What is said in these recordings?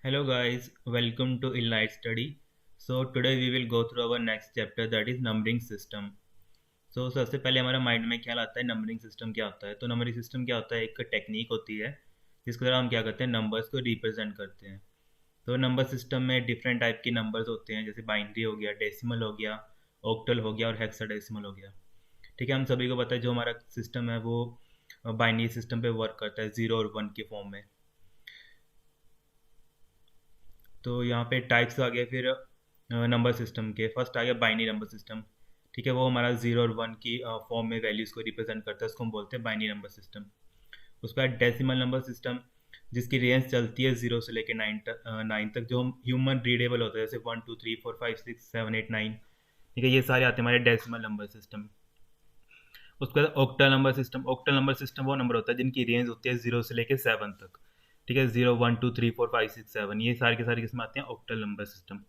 Hello guys, welcome to Enlight Study. So today we will go through our next chapter that is numbering system. So सबसे पहले हमारा mind में ख्याल आता है नंबरिंग सिस्टम क्या होता है। तो नंबरिंग सिस्टम क्या होता है, एक टेक्निक होती है जिसके द्वारा हम क्या करते हैं, नंबर्स को रिप्रेजेंट करते हैं। तो नंबर सिस्टम में डिफरेंट टाइप के नंबर्स होते हैं, जैसे बाइनरी हो गया, डेसिमल हो गया, ऑक्टल हो गया और हेक्साडेसिमल हो गया। ठीक है, हम सभी को पता है जो हमारा सिस्टम है वो बाइनरी सिस्टम पे वर्क करता है, ज़ीरो और वन के फॉर्म में। तो यहाँ पे टाइप्स आ गए फिर नंबर सिस्टम के। फर्स्ट आ गया बाइनरी नंबर सिस्टम। ठीक है, वो हमारा जीरो और वन की फॉर्म में वैल्यूज़ को रिप्रेजेंट करता है, उसको हम बोलते हैं बाइनरी नंबर सिस्टम। उसके बाद डेसिमल नंबर सिस्टम, जिसकी रेंज चलती है जीरो से लेकर नाइन तक, जो ह्यूमन रीडेबल होता है, जैसे one two three four five six seven eight nine. ठीक है, ये सारे आते हैं हमारे डेसिमल नंबर सिस्टम। उसके बाद octal number system. Octal number system वो नंबर होता है जिनकी रेंज होती है जीरो से लेकर सेवन तक। ठीक है, zero one two three four five six seven, ये सारे के सारे किस्म आते हैं ऑक्टल नंबर सिस्टम।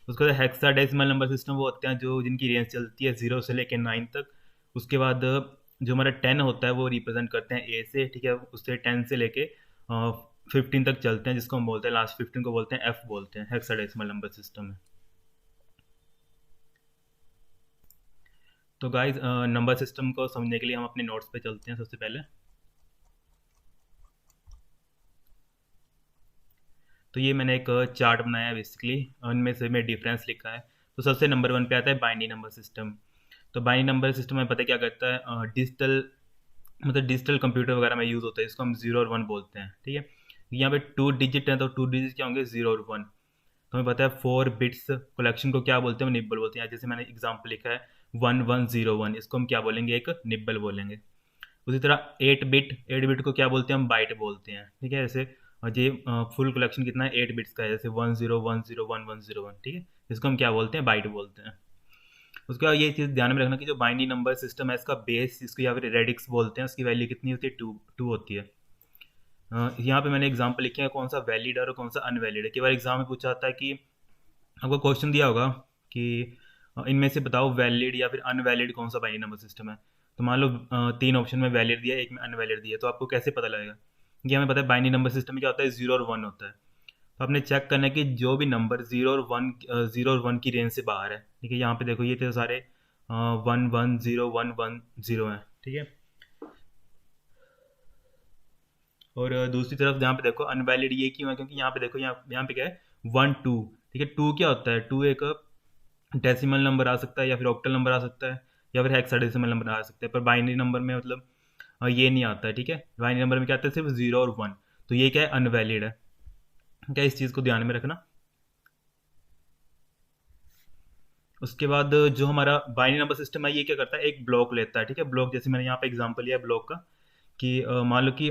उसके बाद हेक्साडेसिमल नंबर सिस्टम वो होते हैं जो जिनकी रेंज चलती है जीरो से लेकर नाइन तक। उसके बाद जो हमारा टेन होता है वो रिप्रेजेंट करते हैं ए से। ठीक है, उससे टेन से लेके फिफ्टीन तक चलते हैं, जिसको हम बोलते हैं लास्ट फिफ्टीन को बोलते हैं एफ बोलते हैं, हेक्साडेसिमल नंबर सिस्टम है। तो गाइज नंबर सिस्टम को समझने के लिए हम अपने नोट्स पे चलते हैं सबसे पहले। तो ये मैंने एक चार्ट बनाया है बेसिकली, उनमें से मैं डिफरेंस लिखा है। तो सबसे नंबर वन पे आता है बाइनरी नंबर सिस्टम। तो बाइनरी नंबर सिस्टम में पता है क्या करता है, डिजिटल मतलब डिजिटल कंप्यूटर वगैरह में यूज़ होता है, इसको हम जीरो और वन बोलते हैं। ठीक है, यहाँ पे टू डिजिट हैं तो टू डिजिट क्या होंगे, जीरो और वन। तो हमें पता है फोर बिट्स कलेक्शन को क्या बोलते हैं, हम निब्बल बोलते हैं। जैसे मैंने एग्जाम्पल लिखा है वन वन जीरो वन, इसको हम क्या बोलेंगे, एक निब्बल बोलेंगे। उसी तरह एट बिट को क्या बोलते हैं, हम बाइट बोलते हैं। ठीक है, जैसे ये फुल कलेक्शन कितना है, एट बिट्स का है, जैसे one zero one zero one one zero one. ठीक है, इसको हम क्या बोलते हैं, बाइट बोलते हैं। उसके बाद ये चीज़ ध्यान में रखना कि जो बाइनरी नंबर सिस्टम है इसका बेस, इसको या फिर रेडिक्स बोलते हैं, उसकी वैल्यू कितनी होती है, टू टू होती है। यहाँ पे मैंने एग्जांपल लिखे हैं कौन सा वैलिड है और कौन सा अनवैलिड है। कई बार एग्जाम में पूछा जाता है कि आपको क्वेश्चन दिया होगा कि इनमें से बताओ वैलिड या फिर अनवैलिड कौन सा बाइनरी नंबर सिस्टम है। तो मान लो तीन ऑप्शन में वैलिड दिया, एक में अनवैलिड दिया, तो आपको कैसे पता लगेगा। कि हमें पता है बाइनरी नंबर सिस्टम में क्या होता है, जीरो और वन होता है। तो आपने चेक करना है कि जो भी नंबर जीरो और वन की रेंज से बाहर है। ठीक है, यहाँ पे देखो ये तो सारे वन वन वन जीरो हैं। ठीक है, और दूसरी तरफ यहाँ पे देखो अनवैलिड ये क्यों है, क्योंकि यहाँ पे देखो यहाँ पे क्या है, वन टू। ठीक है, टू क्या होता है, टू एक डेसिमल नंबर आ सकता है या फिर ऑक्टल नंबर आ सकता है या फिर हेक्साडेसिमल नंबर आ सकता है, पर बाइनरी नंबर में मतलब ये नहीं आता है। ठीक है, बाइनरी नंबर में क्या आता है, सिर्फ जीरो और वन। तो ये क्या है, अनवैलिड है। क्या, इस चीज़ को ध्यान में रखना। उसके बाद जो हमारा बाइनरी नंबर सिस्टम है ये क्या करता है, एक ब्लॉक लेता है। ठीक है, ब्लॉक जैसे मैंने यहाँ पे एग्जांपल लिया ब्लॉक का कि मान लो कि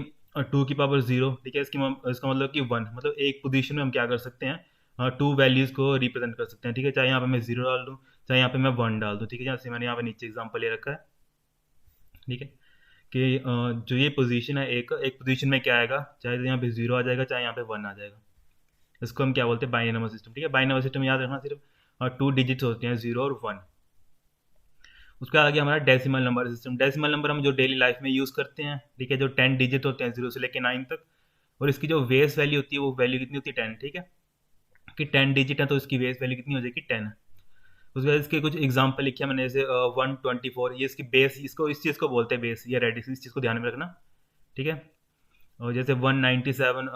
टू की पावर जीरो। ठीक है, इसका मतलब कि वन, मतलब एक पोजीशन में हम क्या कर सकते हैं, टू वैल्यूज़ को रिप्रेजेंट कर सकते हैं। ठीक है, चाहे यहाँ पे मैं जीरो डाल दूँ, चाहे यहाँ पे मैं वन डाल दूँ। ठीक है, जैसे मैंने यहाँ पे नीचे एग्जाम्पल ले रखा है। ठीक है, कि जो ये पोजीशन है, एक एक पोजीशन में क्या आएगा, चाहे तो यहाँ पे जीरो आ जाएगा, चाहे यहाँ पे वन आ जाएगा। इसको हम क्या बोलते हैं, बाइनरी नंबर सिस्टम। ठीक है, बाइनरी नंबर सिस्टम याद रखना, सिर्फ टू डिजिट्स होते हैं, जीरो और वन। उसका आगे हमारा decimal number system. Decimal number हम जो डेली लाइफ में यूज़ करते हैं। ठीक है, जो टेन डिजिट होते हैं जीरो से लेकर नाइन तक, और इसकी जो बेस वैल्यू होती है वो वैल्यू कितनी होती है, टेन। ठीक है, कि टेन डिजिट है तो इसकी बेस वैल्यू कितनी हो जाएगी, टेन। उसके बाद इसके कुछ एग्जाम्पल लिखे हैं मैंने, जैसे वन ट्वेंटी फोर, ये इसकी बेस, इसको इस चीज़ को बोलते हैं बेस या रेडिक्स, इस चीज़ को ध्यान में रखना। ठीक है, और जैसे वन नाइन्टी सेवन,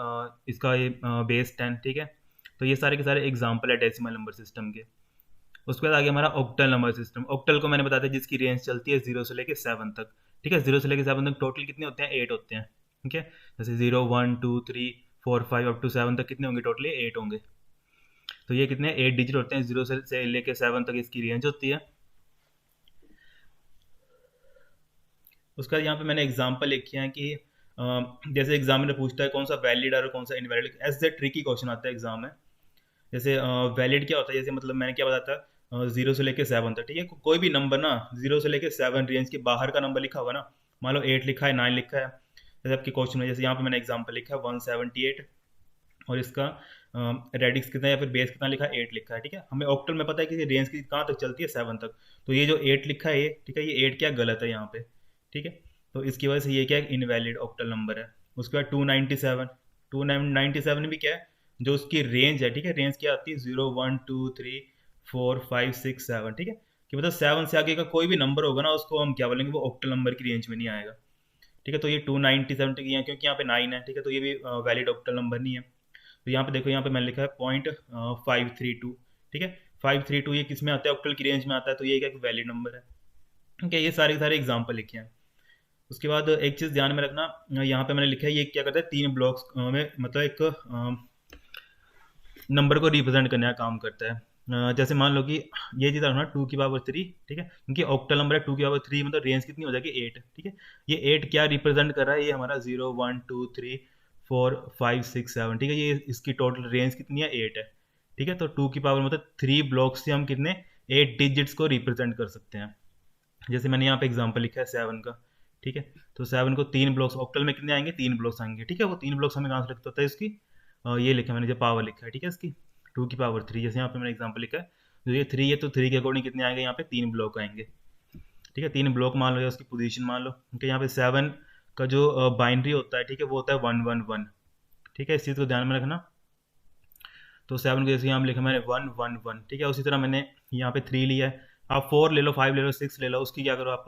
इसका ये बेस टेन। ठीक है, तो ये सारे के सारे एग्जाम्पल है डेसिमल नंबर सिस्टम के। उसके बाद आगे हमारा ऑक्टल नंबर सिस्टम। ऑक्टल को मैंने बताया था जिसकी रेंज चलती है जीरो से लेकर सेवन तक। ठीक है, जीरो से लेकर सेवन तक टोटल कितने होते हैं, एट होते हैं। ठीक है, जैसे zero one two three four five up to seven तक कितने होंगे, टोटली एट होंगे। तो ये कितने, एट डिजिट होते हैं, जीरो से लेकर सेवन तक इसकी रेंज होती है। उसके बाद यहाँ पे मैंने एग्जाम्पल लिखे हैं कि जैसे एग्जाम में पूछता है कौन सा वैलिड और कौन सा इनवैलिड, ऐसे ट्रिकी क्वेश्चन आता है एग्जाम में। जैसे वैलिड क्या होता है, जैसे मतलब मैंने क्या बताया था, जीरो से लेके सेवन तक। ठीक है, कोई भी नंबर ना जीरो से लेके सेवन रेंज के बाहर का नंबर लिखा हुआ ना, मान लो एट लिखा है, नाइन लिखा है, जैसे आपके क्वेश्चन में, जैसे यहाँ पे मैंने एग्जांपल लिखा है वन सेवेंटी एट, और इसका रेडिक्स कितना है या फिर बेस कितना लिखा है, एट लिखा है। ठीक है, हमें ऑक्टल में पता है कि रेंज की कहाँ तक चलती है, सेवन तक। तो ये जो एट लिखा है ये, ठीक है, ये एट क्या गलत है यहाँ पे। ठीक है, तो इसकी वजह से ये क्या है, इनवैलिड ऑक्टल नंबर है। उसके बाद two ninety seven, two ninety seven भी क्या है, जो उसकी रेंज है, ठीक है, रेंज क्या आती है 0 1 2 3 4 5 6 7, ठीक है, कि मतलब 7 से आगे का कोई भी नंबर होगा ना उसको हम क्या बोलेंगे, वो ऑक्टल नंबर की रेंज में नहीं आएगा। ठीक है, तो ये 297 की है क्योंकि यहाँ पे 9 है, ठीक है, तो ये भी वैलिड ऑक्टल नंबर नहीं है। तो यहाँ पे देखो, यहाँ पे मैंने लिखा है 0.532, ठीक है, 532 ये किस में आता है, ऑक्टल की रेंज में आता है, तो ये क्या वैलिड नंबर है। ठीक है, ये सारे के सारे एग्जाम्पल लिखे हैं। उसके बाद एक चीज़ ध्यान में रखना, यहाँ पे मैंने लिखा है ये क्या करता है, 3 ब्लॉक्स में मतलब एक नंबर को रिप्रेजेंट करने का काम करता है। जैसे मान लो कि ये चीज़ रखना 2 की पावर 3, ठीक है, क्योंकि ऑक्टल नंबर है 2 की पावर 3, मतलब रेंज कितनी हो जाएगी 8, ठीक है। ये 8 क्या रिप्रेजेंट कर रहा है, ये हमारा 0 1 2 3 4 5 6 7, ठीक है, ये इसकी टोटल रेंज कितनी है 8 है। ठीक है, तो 2 की पावर मतलब 3 ब्लॉक्स से हम कितने 8 डिजिट्स को रिप्रेजेंट कर सकते हैं। जैसे मैंने यहाँ पे एग्जांपल लिखा है 7 का, ठीक है, तो 7 को 3 ब्लॉक्स, ऑक्टल में कितने आएंगे 3 ब्लॉक्स आएंगे, ठीक है, वो 3 ब्लॉक्स हमें कहाँ से लगता होता है इसकी, ये लिखा मैंने जो पावर लिखा है, ठीक है, इसकी 2 की पावर 3, जैसे यहाँ पे मैंने एग्जांपल लिखा है, जो ये 3 है तो 3 के अकॉर्डिंग कितने आएंगे, यहाँ पे 3 ब्लॉक आएंगे। ठीक है, 3 ब्लॉक मान लो या उसकी पोजीशन मान लो, क्योंकि यहाँ पे 7 का जो बाइनरी होता है, ठीक है, वो होता है 1 1 1, ठीक है, इस चीज़ को ध्यान में रखना। तो 7 को जैसे यहाँ लिखा मैंने 1 1 1, ठीक है, उसी तरह मैंने यहाँ पे 3 लिया है, आप 4 ले लो, 5 ले लो, 6 ले लो, उसकी क्या करो आप,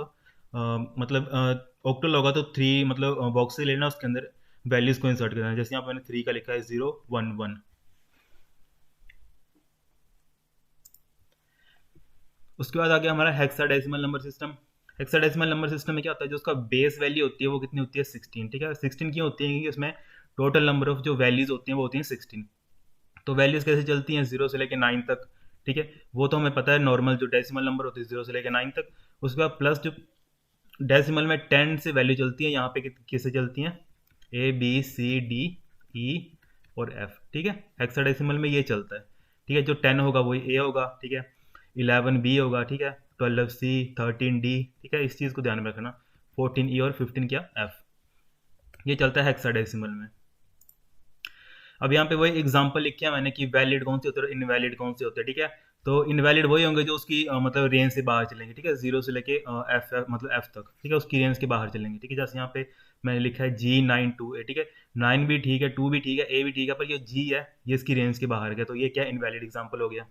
मतलब ऑक्टल होगा तो 3 मतलब बॉक्स से लेना, उसके अंदर वैल्यूज को इंसर्ट करना है। जैसे यहाँ पे मैंने 3 का लिखा है 0 1 1। उसके बाद आ गया हमारा hexadecimal number system. Hexadecimal number system में क्या होता है, जो उसका बेस वैल्यू होती है वो कितनी होती है 16, ठीक है, 16 क्यों होती है, क्योंकि उसमें टोटल नंबर ऑफ जो वैल्यूज होती हैं वो होती हैं 16। तो वैल्यूज कैसे चलती हैं 0 से लेकर 9 तक, ठीक है, वो तो हमें पता है, नॉर्मल जो डेसिमल नंबर होती है 0 से लेकर 9 तक। उसके बाद प्लस जो डेसिमल में 10 से वैल्यू चलती है, यहाँ पे कैसे चलती हैं A B C D E और F, ठीक है, हेक्साडेसिमल में ये चलता है। ठीक है, जो 10 होगा वो A होगा, ठीक है, 11 B होगा, ठीक है, 12 C, 13 D, ठीक है, इस चीज़ को ध्यान में रखना, 14 E और 15 क्या F, ये चलता है हेक्साडेसिमल में। अब यहाँ पे वही एग्जांपल लिखे हैं मैंने कि वैलिड कौन से होते हैं और इनवैलिड कौन से होते हैं, ठीक है। तो इनवैलिड वही होंगे जो उसकी मतलब रेंज से बाहर चलेंगे, ठीक है, 0 से लेके एफ मतलब एफ तक, ठीक है, उसकी रेंज के बाहर चलेंगे, ठीक है। जैसे यहाँ पे मैंने लिखा है G9 2A, ठीक है, 9 भी ठीक है, 2 भी ठीक है, A भी ठीक है, पर ये G है, ये इसकी रेंज के बाहर गया, तो ये क्या इनवैलिड एग्जाम्पल हो गया।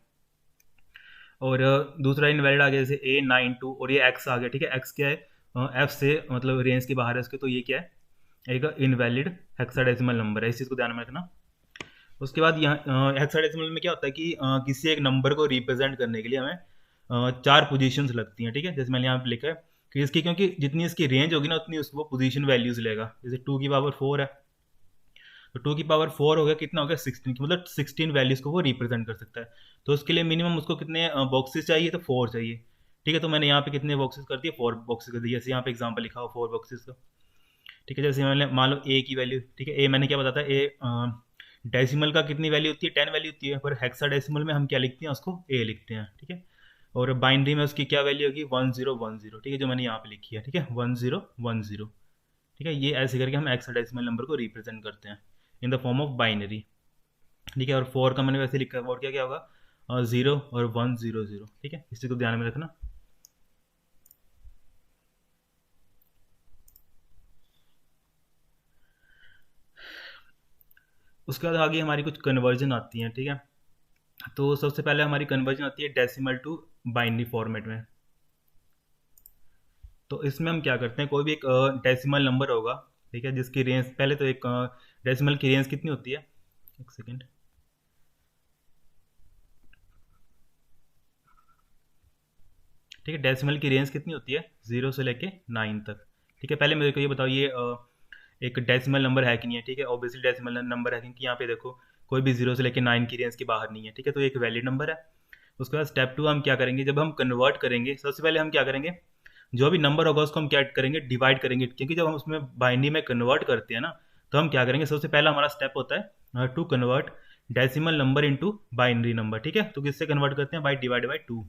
और दूसरा इनवैलिड आ गया जैसे A9 2 और ये X आ गया, ठीक है, X क्या है F से मतलब रेंज के बाहर है उसके, तो ये क्या है एक इनवैलिड हेक्साडेसिमल नंबर है, इस चीज़ को ध्यान में रखना। उसके बाद यहाँ हेक्साडेसिमल में क्या होता है कि किसी एक नंबर को रिप्रेजेंट करने के लिए हमें 4 पोजीशंस लगती हैं, ठीक है, जैसे मैंने यहाँ पे लिखा है कि इसकी क्योंकि जितनी इसकी रेंज होगी ना उतनी उसको पोजीशन वैल्यूज लेगा। जैसे 2 की पावर 4 है, तो 2 की पावर 4 हो गया, कितना हो गया 16 की, मतलब 16 वैल्यूज को वो रिप्रेजेंट कर सकता है। तो उसके लिए मिनिमम उसको कितने बॉक्सेस चाहिए, तो 4 चाहिए, ठीक है। तो मैंने यहाँ पे कितने बॉक्सेस कर दिए, 4 बॉक्सेस कर दिए, जैसे यहाँ पे एग्जाम्पल लिखा हो 4 बॉक्सेस का, ठीक है। जैसे मैंने मान लो ए की वैल्यू, ठीक है, ए मैंने क्या बताया था, ए डेसिमल का कितनी वैल्यू होती है 10 वैल्यू होती है, पर हेक्साडेसिमल में हम क्या लिखते हैं उसको ए लिखते हैं, ठीक है। और बाइनरी में उसकी क्या वैल्यू होगी 1010, ठीक है, जो मैंने यहाँ पे लिखी है, ठीक है, 1010, ठीक है। ये ऐसे करके हम हेक्साडेसिमल नंबर को रिप्रेजेंट करते हैं in the form of binary, ठीक है। और 4 का मैंने वैसे लिखा है, और क्या क्या होगा 0 और 100, ठीक है, इसी को ध्यान में रखना। उसके बाद आगे हमारी कुछ कन्वर्जन आती हैं, ठीक है। तो सबसे पहले हमारी कन्वर्जन आती है डेसिमल टू बाइनरी फॉर्मेट में। तो इसमें हम क्या करते हैं, कोई भी एक डेसिमल नंबर होगा, ठीक है, जिसकी रेंज पहले तो एक डेसिमल की रेंज कितनी होती है, एक सेकेंड, ठीक है, डेसिमल की रेंज कितनी होती है 0 से लेके 9 तक, ठीक है। पहले मेरे को ये बताओ ये एक डेसिमल नंबर है कि नहीं है, ठीक है, ऑब्वियसली डेसिमल नंबर है, क्योंकि यहाँ पे देखो कोई भी 0 से लेके 9 की रेंज के बाहर नहीं है, ठीक है, तो एक वैलिड नंबर है। उसके बाद स्टेप 2 हम क्या करेंगे, जब हम कन्वर्ट करेंगे सबसे पहले हम क्या करेंगे, जो भी नंबर होगा उसको हम क्या करेंगे डिवाइड करेंगे, क्योंकि जब हम उसमें बाइनरी में कन्वर्ट करते हैं ना, तो हम क्या करेंगे, सबसे पहला हमारा स्टेप होता है to convert decimal number into binary number, ठीक है। तो किससे कन्वर्ट करते हैं, बाई डिवाइड बाई 2।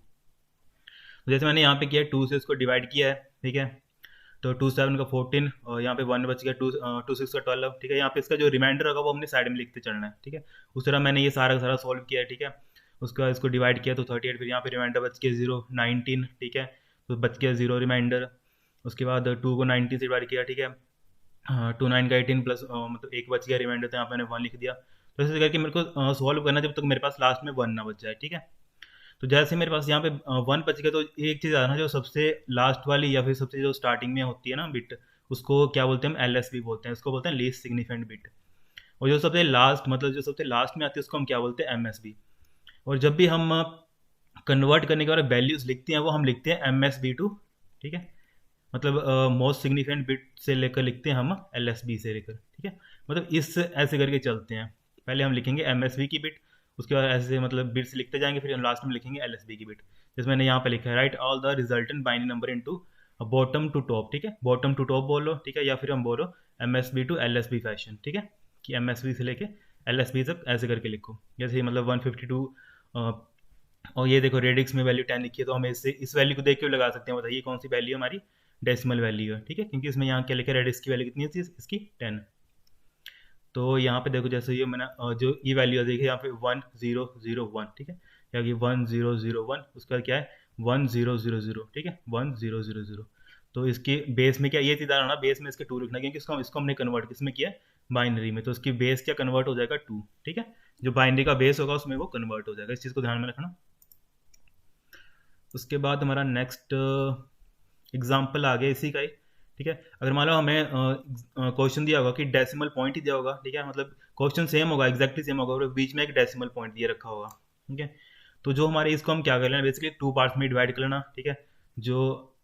जैसे मैंने यहाँ पे किया 2 से इसको डिवाइड किया है, ठीक है, तो 2 7 का 14 और यहाँ पे 1 बच गया, 2 6 का 12, ठीक है। यहाँ पे इसका जो रिमाइंडर होगा वो हमने साइड में लिखते चलना है, ठीक है। उस तरह मैंने ये सारा का सारा सॉल्व किया है, ठीक है। उसका इसको डिवाइड किया तो 38, फिर यहाँ पे रिमाइंडर बच गया 0 19, ठीक है, तो बच गया 0 रिमाइंडर। उसके बाद 2 को 19 से डिवाइड किया, ठीक है, 2 9 का 18 प्लस मतलब एक बच गया रिमाइंडर, तो यहाँ पे मैंने 1 लिख दिया। तो ऐसे करके मेरे को सॉल्व करना जब तक मेरे पास लास्ट में 1 ना बच जाए, ठीक है। तो जैसे मेरे पास यहाँ पे 1 बच गया, तो एक चीज़ आना, जो सबसे लास्ट वाली या फिर सबसे जो स्टार्टिंग में होती है ना बिट, उसको क्या बोलते हैं हम, LSB बोलते हैं, उसको बोलते हैं लीस्ट सिग्निफिकेंट बिट। और जो सबसे लास्ट, मतलब जो सबसे लास्ट में आती है, उसको हम क्या बोलते हैं, MSB। और जब भी हम कन्वर्ट करने के बाद वैल्यूज़ लिखते हैं, वो हम लिखते हैं MSB टू, ठीक है, मतलब मोस्ट सिग्निफिकेंट बिट से लेकर लिखते हैं हम LSB से लेकर, ठीक है। मतलब इस ऐसे करके चलते हैं, पहले हम लिखेंगे MSB की बिट, उसके बाद ऐसे मतलब बिट्स लिखते जाएंगे, फिर हम लास्ट में लिखेंगे LSB की बिट। जैसे मैंने यहाँ पे लिखा है, write all the resultant binary number into bottom to top, ठीक है, बॉटम टू टॉप बोलो, ठीक है, या फिर हम बोलो MSB टू LSB फैशन, ठीक है, कि MSB से लेके LSB तक ऐसे करके लिखो। जैसे मतलब 152, और ये देखो रेडिक्स में वैल्यू 10 लिखी है, तो हम इससे इस वैल्यू को देख के लगा सकते हैं, बताइए कौन सी वैल्यू हमारी डेसिमल वैल्यू है, ठीक है, क्योंकि इसमें यहाँ क्या लिखा है, रेडिक्स की वैल्यू कितनी थी इसकी 10। तो यहाँ पे देखो, जैसे ये मैंने जो ये वैल्यू देखी यहाँ पे 1001, ठीक है, या कि 1001, उसका क्या है 1000, ठीक है, 1000। तो इसके बेस में क्या, ये सीधा ना बेस में इसके 2 लिखना, क्योंकि इसको हमने कन्वर्ट किसमें किया है, बाइनरी में, तो इसकी बेस क्या कन्वर्ट हो जाएगा 2, ठीक है, जो बाइनरी का बेस होगा उसमें वो कन्वर्ट हो जाएगा, इस चीज़ को ध्यान में रखना। उसके बाद हमारा नेक्स्ट एग्जाम्पल आ गया इसी का ही, ठीक है। अगर मान लो हमें क्वेश्चन दिया होगा कि डेसिमल पॉइंट ही दिया होगा, ठीक है, मतलब क्वेश्चन सेम होगा, एग्जैक्टली सेम होगा, और बीच में एक डेसिमल पॉइंट दिया रखा होगा, ठीक है। तो जो हमारे इसको हम क्या कर लेना, बेसिकली 2 पार्ट्स में डिवाइड कर लेना, ठीक है, जो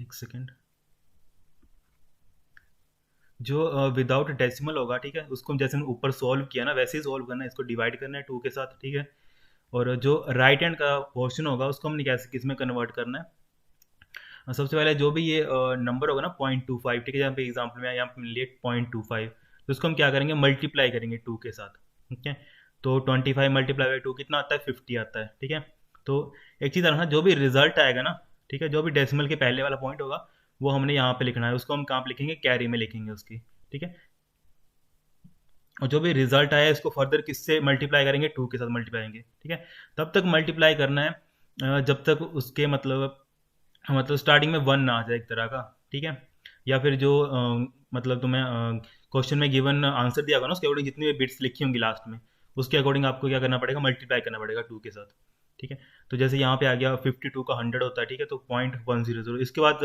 एक सेकेंड, जो विदाउट डेसिमल होगा, ठीक है, उसको जैसे हमने ऊपर सॉल्व किया ना, वैसे ही सॉल्व करना है, इसको डिवाइड करना है 2 के साथ, ठीक है। और जो राइट हैंड का पोर्शन होगा उसको हमने कैसे किस में कन्वर्ट करना है, सबसे पहले जो भी ये नंबर होगा ना 0.25, ठीक है, यहाँ पे एग्जाम्पल में यहाँ पे लिए 0.25, तो उसको हम क्या करेंगे, मल्टीप्लाई करेंगे 2 के साथ, ठीक है। तो 25 मल्टीप्लाई बाई 2 कितना आता है, 50 आता है, ठीक है। तो एक चीज़ रखना, जो भी रिजल्ट आएगा ना, ठीक है, जो भी डेसिमल के पहले वाला पॉइंट होगा वो हमने यहाँ पे लिखना है, उसको हम कहाँ पे लिखेंगे, कैरी में लिखेंगे उसकी, ठीक है। और जो भी रिजल्ट आया है इसको फर्दर किससे मल्टीप्लाई करेंगे, 2 के साथ मल्टीप्लाई करेंगे, ठीक है। तब तक मल्टीप्लाई करना है जब तक उसके मतलब स्टार्टिंग में 1 ना आ जाए एक तरह का, ठीक है। या फिर जो मतलब तुम्हें क्वेश्चन में गिवन आंसर दिया होगा ना, उसके अकॉर्डिंग जितनी भी बिट्स लिखी होंगी लास्ट में, उसके अकॉर्डिंग आपको क्या करना पड़ेगा, मल्टीप्लाई करना पड़ेगा 2 के साथ, ठीक है। तो जैसे यहाँ पे आ गया 52 का 100 होता है, ठीक है, तो 0.100, इसके बाद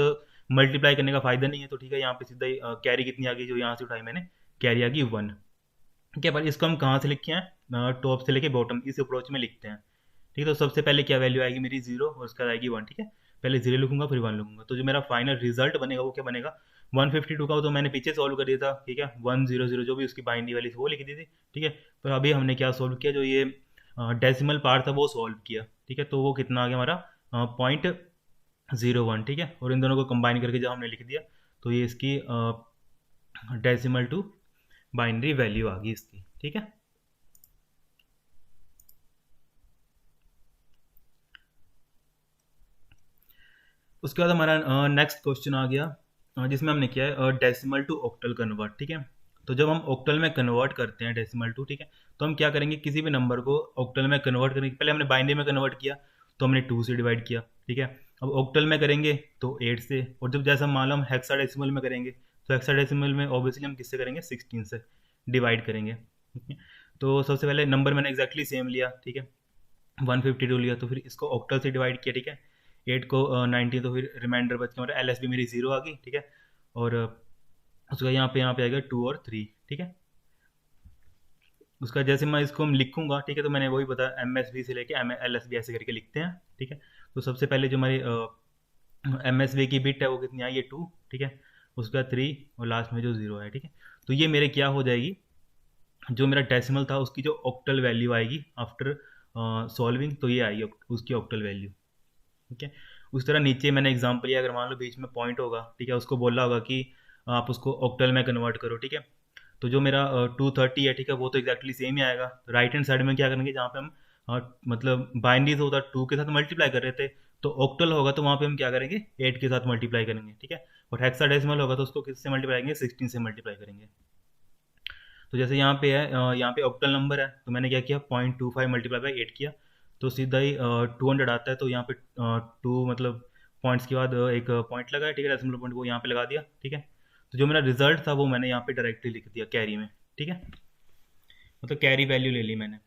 मल्टीप्लाई करने का फायदा नहीं है, तो ठीक है, यहाँ पे सीधा ही कैरी कितनी आ गई, जो यहाँ से उठाई मैंने, कैरी आ गई 1, ठीक है। पर इसको हम कहाँ से लिखे हैं, टॉप से लेके बॉटम, इस अप्रोच में लिखते हैं, ठीक है। तो सबसे पहले क्या वैल्यू आएगी मेरी 0, और उसके बाद आएगी 1, ठीक है। पहले 0 लिखूंगा फिर 1 लिखूंगा, तो जो मेरा फाइनल रिजल्ट बनेगा वो क्या बनेगा, 152 का तो मैंने पीछे सॉल्व कर दिया था, ठीक है, 100 जो भी उसकी बाइनरी वाली थी वो लिख दी थी, ठीक है। पर अभी हमने क्या सॉल्व किया, जो ये डेसिमल पार्ट था वो सॉल्व किया, ठीक है। तो वो कितना आ गया हमारा 0.01, ठीक है। और इन दोनों को कंबाइन करके जब हमने लिख दिया, तो ये इसकी डेसिमल टू बाइनरी वैल्यू आ गई इसकी, ठीक है। उसके बाद हमारा नेक्स्ट क्वेश्चन आ गया, जिसमें हमने किया है डेसिमल टू ऑक्टल कन्वर्ट, ठीक है। तो जब हम ऑक्टल में कन्वर्ट करते हैं डेसिमल टू, ठीक है, तो हम क्या करेंगे, किसी भी नंबर को ऑक्टल में कन्वर्ट करने के पहले हमने बाइनरी में कन्वर्ट किया, तो हमने 2 से डिवाइड किया, ठीक है। अब ऑक्टल में करेंगे तो 8 से, और जब जैसा मान लो हम हेक्साडेसिमल में करेंगे, तो हेक्साडेसिमल में ऑब्वियसली हम किससे करेंगे, 16 से डिवाइड करेंगे, ठीक है। तो सबसे पहले नंबर मैंने एग्जैक्टली सेम लिया, ठीक है, 152 लिया, तो फिर इसको ऑक्टल से डिवाइड किया, ठीक है, 8 को 90, तो फिर रिमाइंडर बच के हमारा LSB मेरी 0 आ गई, ठीक है। और उसका यहाँ पे आएगा 2 और 3, ठीक है। उसका जैसे मैं इसको हम लिखूंगा, ठीक है, तो मैंने वही बताया MSB से लेके LSB ऐसे करके लिखते हैं, ठीक है। तो सबसे पहले जो हमारी MSB की बिट है वो कितनी आई है, 2, ठीक है, उसका 3, और लास्ट में जो 0 है, ठीक है। तो ये मेरे क्या हो जाएगी, जो मेरा डेसिमल था उसकी जो ऑक्टल वैल्यू आएगी आफ्टर सॉल्विंग, तो ये आएगी उसकी ऑक्टल वैल्यू, ठीक है। उस तरह नीचे मैंने एग्जांपल लिया, अगर मान लो बीच में पॉइंट होगा, ठीक है, उसको बोला होगा कि आप उसको ऑक्टल में कन्वर्ट करो, ठीक है। तो जो मेरा 230 है, ठीक है, वो तो एग्जैक्टली सेम ही आएगा। राइट हैंड साइड में क्या करेंगे, जहाँ पे हम मतलब बाइनरी तो होता 2 के साथ मल्टीप्लाई कर रहे थे, तो ऑक्टल होगा तो वहाँ पे हम क्या करेंगे, 8 के साथ मल्टीप्लाई करेंगे, ठीक है। और हेक्साडेसिमल होगा तो उसको किससे मल्टीप्लाई करेंगे, 16 से मल्टीप्लाई करेंगे। तो जैसे यहाँ पे है, यहाँ पे ऑक्टल नंबर है, तो मैंने क्या किया, 0.25 मल्टीप्लाई बाई 8 किया, तो सीधा ही 200 आता है। तो यहाँ पे 2 मतलब पॉइंट्स के बाद एक पॉइंट लगा है, ठीक है, डेसिमल पॉइंट वो यहाँ पे लगा दिया, ठीक है। तो जो मेरा रिजल्ट था वो मैंने यहाँ पे डायरेक्टली लिख दिया कैरी में, ठीक है, मतलब कैरी वैल्यू ले ली मैंने।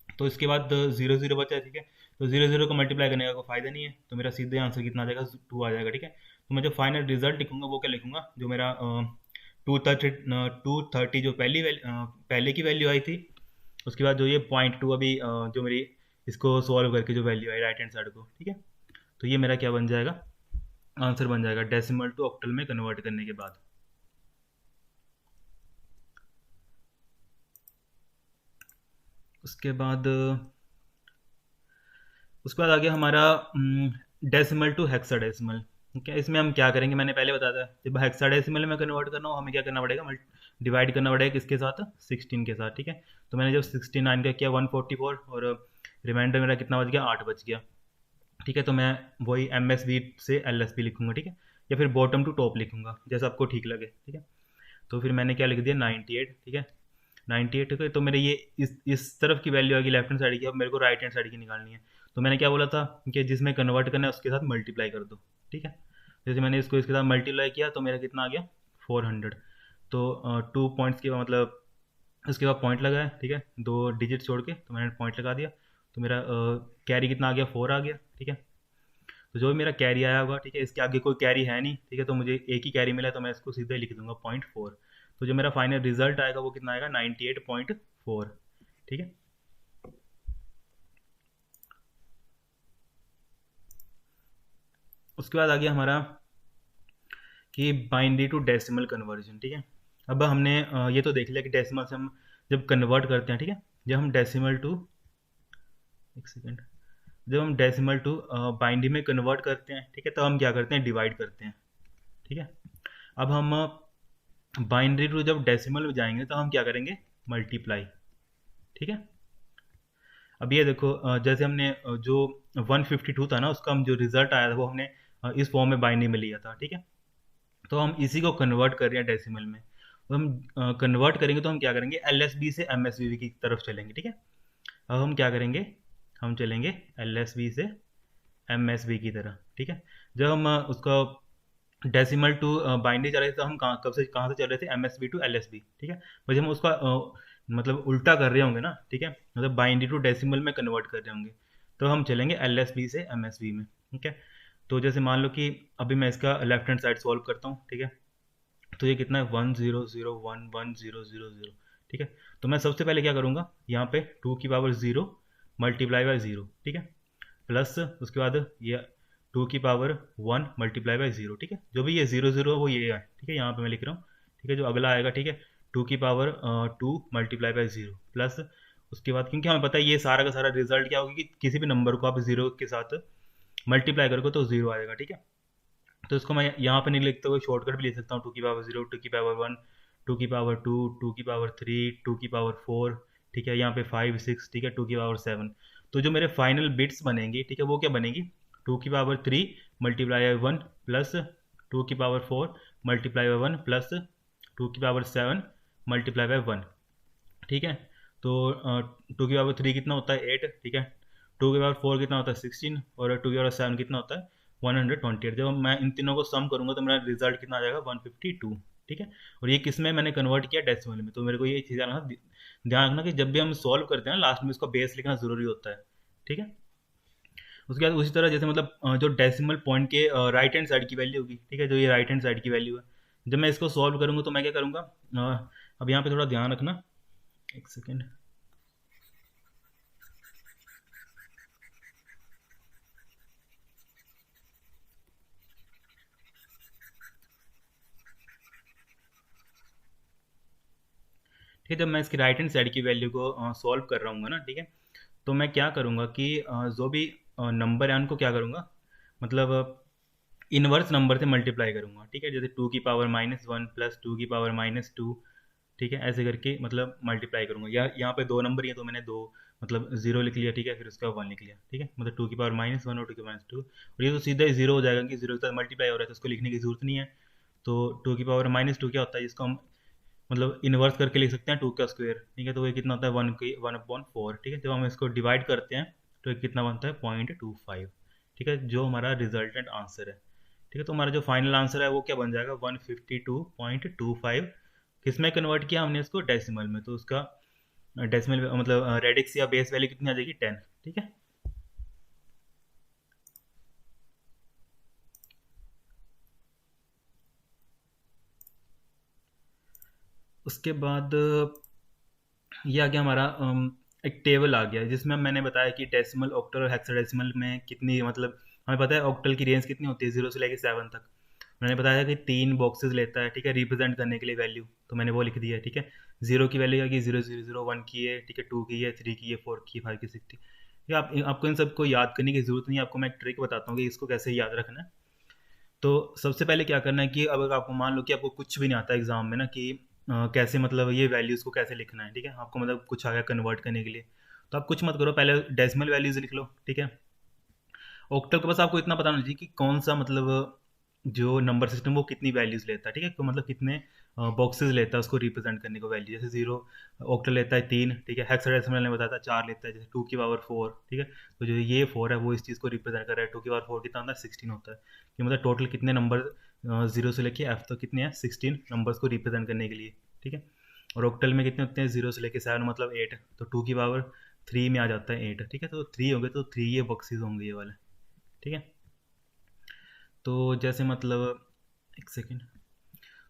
तो इसके बाद 0 0 बचा, ठीक है। तो 0 0 को मल्टीप्लाई करने का कोई फायदा नहीं है, तो मेरा सीधे आंसर कितना आ जाएगा, 2 आ जाएगा, ठीक है। तो मैं जो फाइनल रिजल्ट लिखूंगा वो क्या लिखूंगा, जो मेरा 230 जो पहले की वैल्यू आई थी, उसके बाद जो ये 0.2 अभी जो मेरी इसको सॉल्व करके जो वैल्यू आई राइट हैंड साइड को, ठीक है। तो ये मेरा क्या बन जाएगा, आंसर बन जाएगा डेसिमल टू ऑक्टल में कन्वर्ट करने के बाद। उसके बाद आ गया हमारा डेसिमल टू हेक्साडेसिमल। ठीक है, इसमें हम क्या करेंगे, मैंने पहले बताया था, जब हेक्साडेसिमल में कन्वर्ट करना हो हमें क्या करना पड़ेगा, डिवाइड करना पड़ेगा किसके साथ, 16 के साथ, ठीक है। तो मैंने जब 69 का किया 144, और रिमाइंडर मेरा कितना बच गया, 8 बच गया, ठीक है। तो मैं वही एम एस वी से एल एस पी लिखूंगा, ठीक है, या फिर बॉटम टू टॉप लिखूंगा, जैसा आपको ठीक लगे, ठीक है। तो फिर मैंने क्या लिख दिया, 98, ठीक है। 98 के, तो मेरे ये इस तरफ की वैल्यू आएगी लेफ्ट हैंड साइड की, अब मेरे को राइट हैंड साइड की निकालनी है। तो मैंने क्या बोला था कि जिसमें कन्वर्ट करना है उसके साथ मल्टीप्लाई कर दो, ठीक है। जैसे मैंने इसको इसके साथ मल्टीप्लाई किया तो मेरा कितना आ गया, 400। तो 2 पॉइंट्स के मतलब उसके बाद पॉइंट लगाया, ठीक है, 2 डिजिट छोड़ के, तो मैंने पॉइंट लगा दिया। तो मेरा कैरी कितना आ गया, 4 आ गया, ठीक है। तो जो भी मेरा कैरी आया होगा, ठीक है, इसके आगे कोई कैरी है नहीं, ठीक है, तो मुझे एक ही कैरी मिला, तो मैं इसको सीधे लिख दूंगा 0.4। तो जो मेरा फाइनल रिजल्ट आएगा वो कितना आएगा, 98.4, ठीक है। उसके बाद आ गया हमारा कि बाइनरी टू डेसिमल कन्वर्जन, ठीक है। अब हमने ये तो देख लिया कि डेसिमल से हम जब कन्वर्ट करते हैं, ठीक है, जब हम डेसिमल टू, एक सेकेंड, जब हम डेसिमल टू बाइनरी में कन्वर्ट करते हैं, ठीक है, तो हम क्या करते हैं, डिवाइड करते हैं, ठीक है। अब हम बाइनरी टू जब डेसिमल में जाएंगे तो हम क्या करेंगे, मल्टीप्लाई, ठीक है। अब ये देखो जैसे हमने जो 152 था ना, उसका हम जो रिजल्ट आया था वो हमने इस फॉर्म में बाइनरी में लिया था, ठीक है। तो हम इसी को कन्वर्ट कर रहे हैं डेसिमल में। तो हम कन्वर्ट करेंगे तो हम क्या करेंगे, एल एस बी से एम एस बी की तरफ चलेंगे, ठीक है। अब हम क्या करेंगे, हम चलेंगे एल एस बी से एम एस बी की तरह, ठीक है। जब हम उसका डेसिमल टू बाइनरी चल रहे थे तो हम कहाँ से चल रहे थे, M S B to L S B, ठीक है। पर जब हम उसका मतलब उल्टा कर रहे होंगे ना, ठीक है, मतलब बाइनरी टू डेसिमल में कन्वर्ट कर रहे होंगे, तो हम चलेंगे एल एस बी से एम एस बी में, ठीक है। तो जैसे मान लो कि अभी मैं इसका लेफ्ट हैंड साइड सॉल्व करता हूँ, ठीक है। तो ये कितना है, 10011000, ठीक है। तो मैं सबसे पहले क्या करूँगा, यहाँ पे 2 की पावर 0 मल्टीप्लाई बाय 0, ठीक है, प्लस उसके बाद ये 2 की पावर 1 मल्टीप्लाई बाय 0, ठीक है। जो भी ये 0 0 है वो ये है, ठीक है, यहाँ पे मैं लिख रहा हूँ, ठीक है। जो अगला आएगा, ठीक है, 2 की पावर 2 मल्टीप्लाई बाय 0 प्लस उसके बाद, क्योंकि हमें पता है ये सारा का सारा रिजल्ट क्या होगा कि किसी भी नंबर को आप 0 के साथ मल्टीप्लाई करोगे तो 0 आएगा, ठीक है। तो इसको मैं यहाँ पे नहीं लिखते हुए शॉर्टकट भी लिख सकता हूँ, 2 की पावर 0, 2 की पावर 1, 2 की पावर 2, 2 की पावर 3, 2 की पावर 4, ठीक है, यहाँ पे 5 6, ठीक है, 2 की पावर 7। तो जो मेरे फाइनल बिट्स बनेंगे, ठीक है, वो क्या बनेगी, 2 की पावर 3 मल्टीप्लाई बाई 1 प्लस 2 की पावर 4 मल्टीप्लाई बाई 1 प्लस 2 की पावर 7 मल्टीप्लाई बाई 1, ठीक है। तो 2 की पावर 3 कितना होता है, 8, ठीक है। 2 की पावर 4 कितना होता है, 16, और 2 की पावर 7 कितना होता है, 128। जब मैं इन तीनों को सम करूंगा तो मेरा रिजल्ट कितना आ जाएगा, 152, ठीक है। और ये किस में मैंने कन्वर्ट किया, डेसिमल में। तो मेरे को ये चीज़ ध्यान रखना कि जब भी हम सॉल्व करते हैं ना, लास्ट में इसका बेस लिखना ज़रूरी होता है, ठीक है। उसके बाद उसी तरह जैसे मतलब जो डेसिमल पॉइंट के राइट हैंड साइड की वैल्यू होगी, ठीक है, जो ये राइट हैंड साइड की वैल्यू है, जब मैं इसको सॉल्व करूंगा तो मैं क्या करूँगा, अब यहाँ पे थोड़ा ध्यान रखना, एक सेकेंड। ठीक है, जब मैं इसकी राइट हैंड साइड की वैल्यू को सॉल्व कर रहा हूँ ना, ठीक है, तो मैं क्या करूँगा कि जो भी नंबर है उनको क्या करूँगा, मतलब इनवर्स नंबर से मल्टीप्लाई करूँगा, ठीक है। जैसे 2 की पावर -1 प्लस 2 की पावर -2, ठीक है, ऐसे करके मतलब मल्टीप्लाई करूँगा। या यहाँ पे 2 नंबर ही है तो मैंने 2 मतलब 0 लिख लिया, ठीक है, फिर उसका 1 लिख लिया, ठीक है, मतलब 2 की पावर -1 और 2 की पावर -2, और ये तो सीधा ही 0 हो जाएगा कि 0 के साथ मल्टीप्लाई हो रहा है, तो उसको लिखने की जरूरत नहीं है। तो 2 की पावर -2 क्या होता है, जिसको हम मतलब इन्वर्स करके लिख सकते हैं 2 का स्क्वायर, ठीक है। तो ये कितना होता है, 1/4, ठीक है। जब हम इसको डिवाइड करते हैं तो ये कितना बनता है, 0.25, ठीक है, जो हमारा रिजल्टेंट आंसर है, ठीक है। तो हमारा जो फाइनल आंसर है वो क्या बन जाएगा, 152.25 किस में कन्वर्ट किया हमने इसको, डेसिमल में, तो उसका डेसिमल मतलब रेडिक्स या बेस वैल्यू कितनी आ जाएगी, 10। ठीक है, उसके बाद ये आ गया हमारा एक टेबल आ गया जिसमें मैंने बताया कि डेसिमल, ऑक्टल और हेक्साडेसिमल में कितनी, मतलब हमें पता है ऑक्टल की रेंज कितनी होती है, 0 से लेकर 7 तक। मैंने बताया कि 3 बॉक्सेस लेता है, ठीक है, रिप्रेजेंट करने के लिए वैल्यू, तो मैंने वो लिख दिया है। ठीक है, 0 की वैल्यू क्या की, 0 0 0 1 की है, ठीक है, 2 की है, 3 की है, 4 की है, 5 की, 6 की। ठीक है, आपको इन सबको याद करने की ज़रूरत नहीं है, आपको मैं एक ट्रिक बताता हूँ कि इसको कैसे याद रखना है। तो सबसे पहले क्या करना है कि अगर आपको मान लो कि आपको कुछ भी नहीं आता एग्जाम में ना, कि कैसे मतलब ये वैल्यूज़ को कैसे लिखना है, ठीक है, आपको मतलब कुछ आ गया कन्वर्ट करने के लिए, तो आप कुछ मत करो, पहले डेसिमल वैल्यूज़ लिख लो। ठीक है, ऑक्टल का बस आपको इतना पता होना चाहिए कि कौन सा मतलब जो नंबर सिस्टम वो कितनी वैल्यूज़ लेता है, ठीक है, तो मतलब कितने बॉक्सेस लेता है उसको रिप्रेजेंट करने को वैल्यू, जैसे जीरो ऑक्टल लेता है 3, ठीक है, हेक्साडेसिमल ने बताया था 4 लेता है, जैसे 2 की पावर 4, ठीक है, तो जो ये 4 है वो इस चीज़ को रिप्रेजेंट कर रहा है, 2 की पावर 4 कितना होता है, 16 होता है, कि मतलब टोटल कितने नंबर जीरो से लेके एफ तक कितने हैं, 16 नंबर्स को रिप्रेजेंट करने के लिए। ठीक है, और ऑक्टल में कितने होते हैं, 0 से लेके 7 मतलब 8, तो 2 की पावर 3 में आ जाता है 8। ठीक है, तो 3 होंगे, तो 3 ये बॉक्सेस होंगे ये वाले। ठीक है, तो जैसे मतलब एक सेकेंड,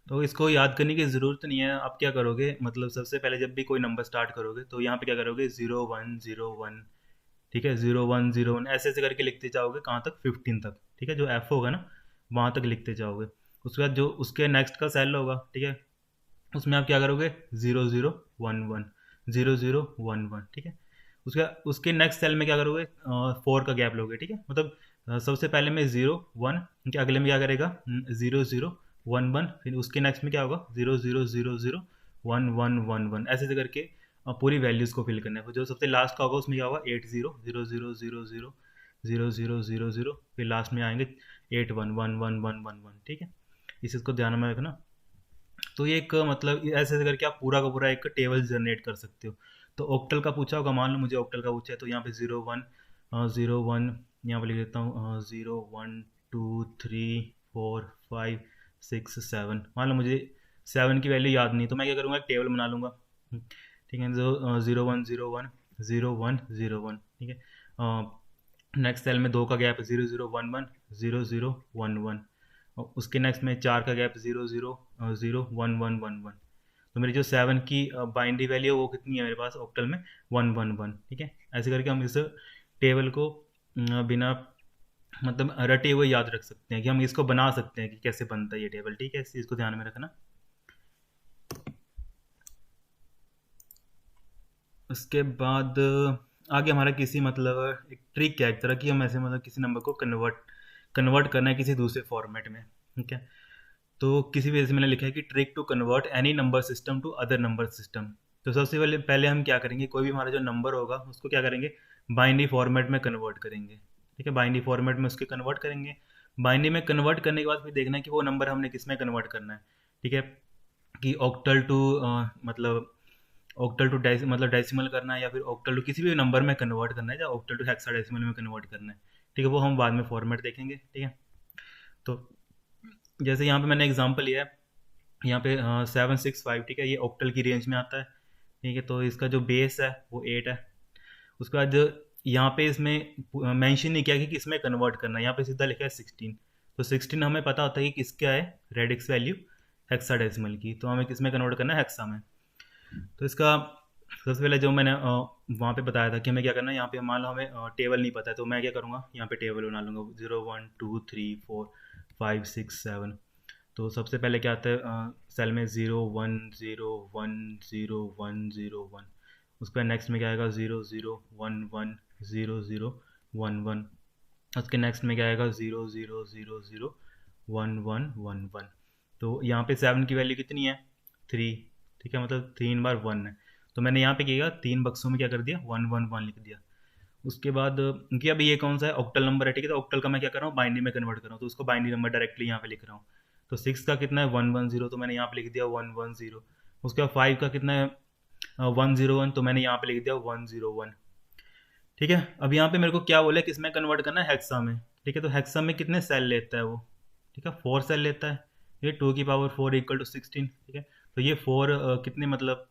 तो इसको याद करने की ज़रूरत नहीं है। आप क्या करोगे, मतलब सबसे पहले जब भी कोई नंबर स्टार्ट करोगे तो यहाँ पे क्या करोगे, 0 1 0 1, ठीक है, 0 1 0 1 ऐसे ऐसे करके लिखते जाओगे, कहाँ तक, 15 तक। ठीक है, जो एफ होगा ना वहाँ तक लिखते जाओगे। उसके बाद जो उसके नेक्स्ट का सेल होगा, ठीक है, उसमें आप क्या करोगे, 0 0 1 1, 0 0 1 1, ठीक है, उसके नेक्स्ट सेल में क्या करोगे, 4 का गैप लोगे। ठीक है, मतलब सबसे पहले में 0 1, के अगले में क्या करेगा, 0 0 1 1, फिर उसके नेक्स्ट में क्या होगा, 0 0 0 0 1 1 1 1, ऐसे ऐसे करके पूरी वैल्यूज़ को फिल करना है। फिर जो सबसे लास्ट का होगा उसमें क्या होगा, 8 0 0 0 0 0 0 0 0 0, फिर लास्ट में आएंगे 8 1 1 1 1 1 1। ठीक है, इस चीज़ को ध्यान में रखना। तो ये एक मतलब ऐसे ऐसे करके आप पूरा का पूरा एक टेबल जनरेट कर सकते हो। तो ऑक्टल का पूछा होगा, मान लो मुझे ऑक्टल का पूछा है, तो यहाँ पे 0 1 0 1, यहाँ पे लिख देता हूँ 0 1 2 3 4 5 6 7। मान लो मुझे 7 की वैल्यू याद नहीं, तो मैं क्या करूँगा, एक टेबल बना लूँगा। ठीक है, जो 0 1 0 1 0 1 0 1, ठीक है, नेक्स्ट सेल में 2 का गैप, 0 0 1 1 0 0 1 1, और उसके नेक्स्ट में 4 का गैप, 0 0 0 1 1 1 1। तो मेरी जो 7 की बाइनरी वैल्यू है वो कितनी है मेरे पास ऑक्टल में, 1 1 1। ठीक है, ऐसे करके हम इस टेबल को बिना मतलब रटे हुए याद रख सकते हैं, कि हम इसको बना सकते हैं कि कैसे बनता है ये टेबल। ठीक है, इस चीज़ को ध्यान में रखना। उसके बाद आगे हमारा किसी मतलब एक ट्रिक है एक तरह की, हम ऐसे मतलब किसी नंबर को कन्वर्ट कन्वर्ट करना है किसी दूसरे फॉर्मेट में। ठीक है, तो किसी भी, जैसे मैंने लिखा है कि trick to convert any number system to other number system. तो सबसे पहले पहले हम क्या करेंगे, कोई भी हमारा जो नंबर होगा उसको क्या करेंगे, बाइनरी फॉर्मेट में कन्वर्ट करेंगे। ठीक है, बाइनरी फॉर्मेट में उसके कन्वर्ट करेंगे। बाइनरी में कन्वर्ट करने के बाद फिर देखना है कि वो नंबर हमने किस में कन्वर्ट करना है। ठीक है, कि ऑक्टल टू मतलब ऑक्टल टू मतलब डेसिमल करना है, या फिर ऑक्टल टू किसी भी नंबर में कन्वर्ट करना है, या ऑक्टल टू हेक्साडेसिमल में कन्वर्ट करना है। ठीक है, वो हम बाद में फॉर्मेट देखेंगे। ठीक है, तो जैसे यहाँ पे मैंने एग्जांपल लिया है, यहाँ पे 7 6 5, ठीक है, ये ऑक्टल की रेंज में आता है। ठीक है, तो इसका जो बेस है वो 8 है। उसके बाद यहाँ पे इसमें मेंशन नहीं किया कि किस में कन्वर्ट करना है, यहाँ पे सीधा लिखा है 16। तो 16 हमें पता होता है कि किसका है, रेडिक्स वैल्यू हेक्साडेसिमल की, तो हमें किस में कन्वर्ट करना है, हेक्सा में। तो इसका सबसे पहले जो मैंने वहाँ पे बताया था कि हमें क्या करना है, यहाँ पे मान लो हमें टेबल नहीं पता है, तो मैं क्या करूँगा, यहाँ पे टेबल बना लूँगा, 0 1 2 3 4 5 6 7। तो सबसे पहले क्या आता है, सेल में 0 1 0 1 0 1 0 1। उसके बाद नेक्स्ट में क्या आएगा, 0 0 1 1 0 0 1 1। उसके नेक्स्ट में क्या आएगा, 0 0 0 0 1 1 1 1। तो यहाँ पे 7 की वैल्यू कितनी है, 3। ठीक है, मतलब 3 बार 1 है, तो मैंने यहाँ पे किया 3 बक्सों में क्या कर दिया, 1 1 1 लिख दिया। उसके बाद कि अभी ये कौन सा है, ऑक्टल नंबर है। ठीक है, तो ऑक्टल का मैं क्या कर रहा हूँ, बाइनरी में कन्वर्ट कर रहा हूँ, तो उसको बाइनरी नंबर डायरेक्टली यहाँ पे लिख रहा हूँ। तो 6 का कितना है, 1 1 0, तो मैंने यहाँ पे लिख दिया 1 1 0। उसके बाद 5 का कितना है, 1 0 1, तो मैंने यहाँ पे लिख दिया 1 0 1। ठीक है, अब यहाँ पे मेरे को क्या बोला है, किस में कन्वर्ट करना है, हेक्सा में। ठीक है, तो हेक्सा में कितने सेल लेता है वो, ठीक है, 4 सेल लेता है। ये 2 की पावर 4 इक्वल टू 16। ठीक है, तो ये 4 कितने मतलब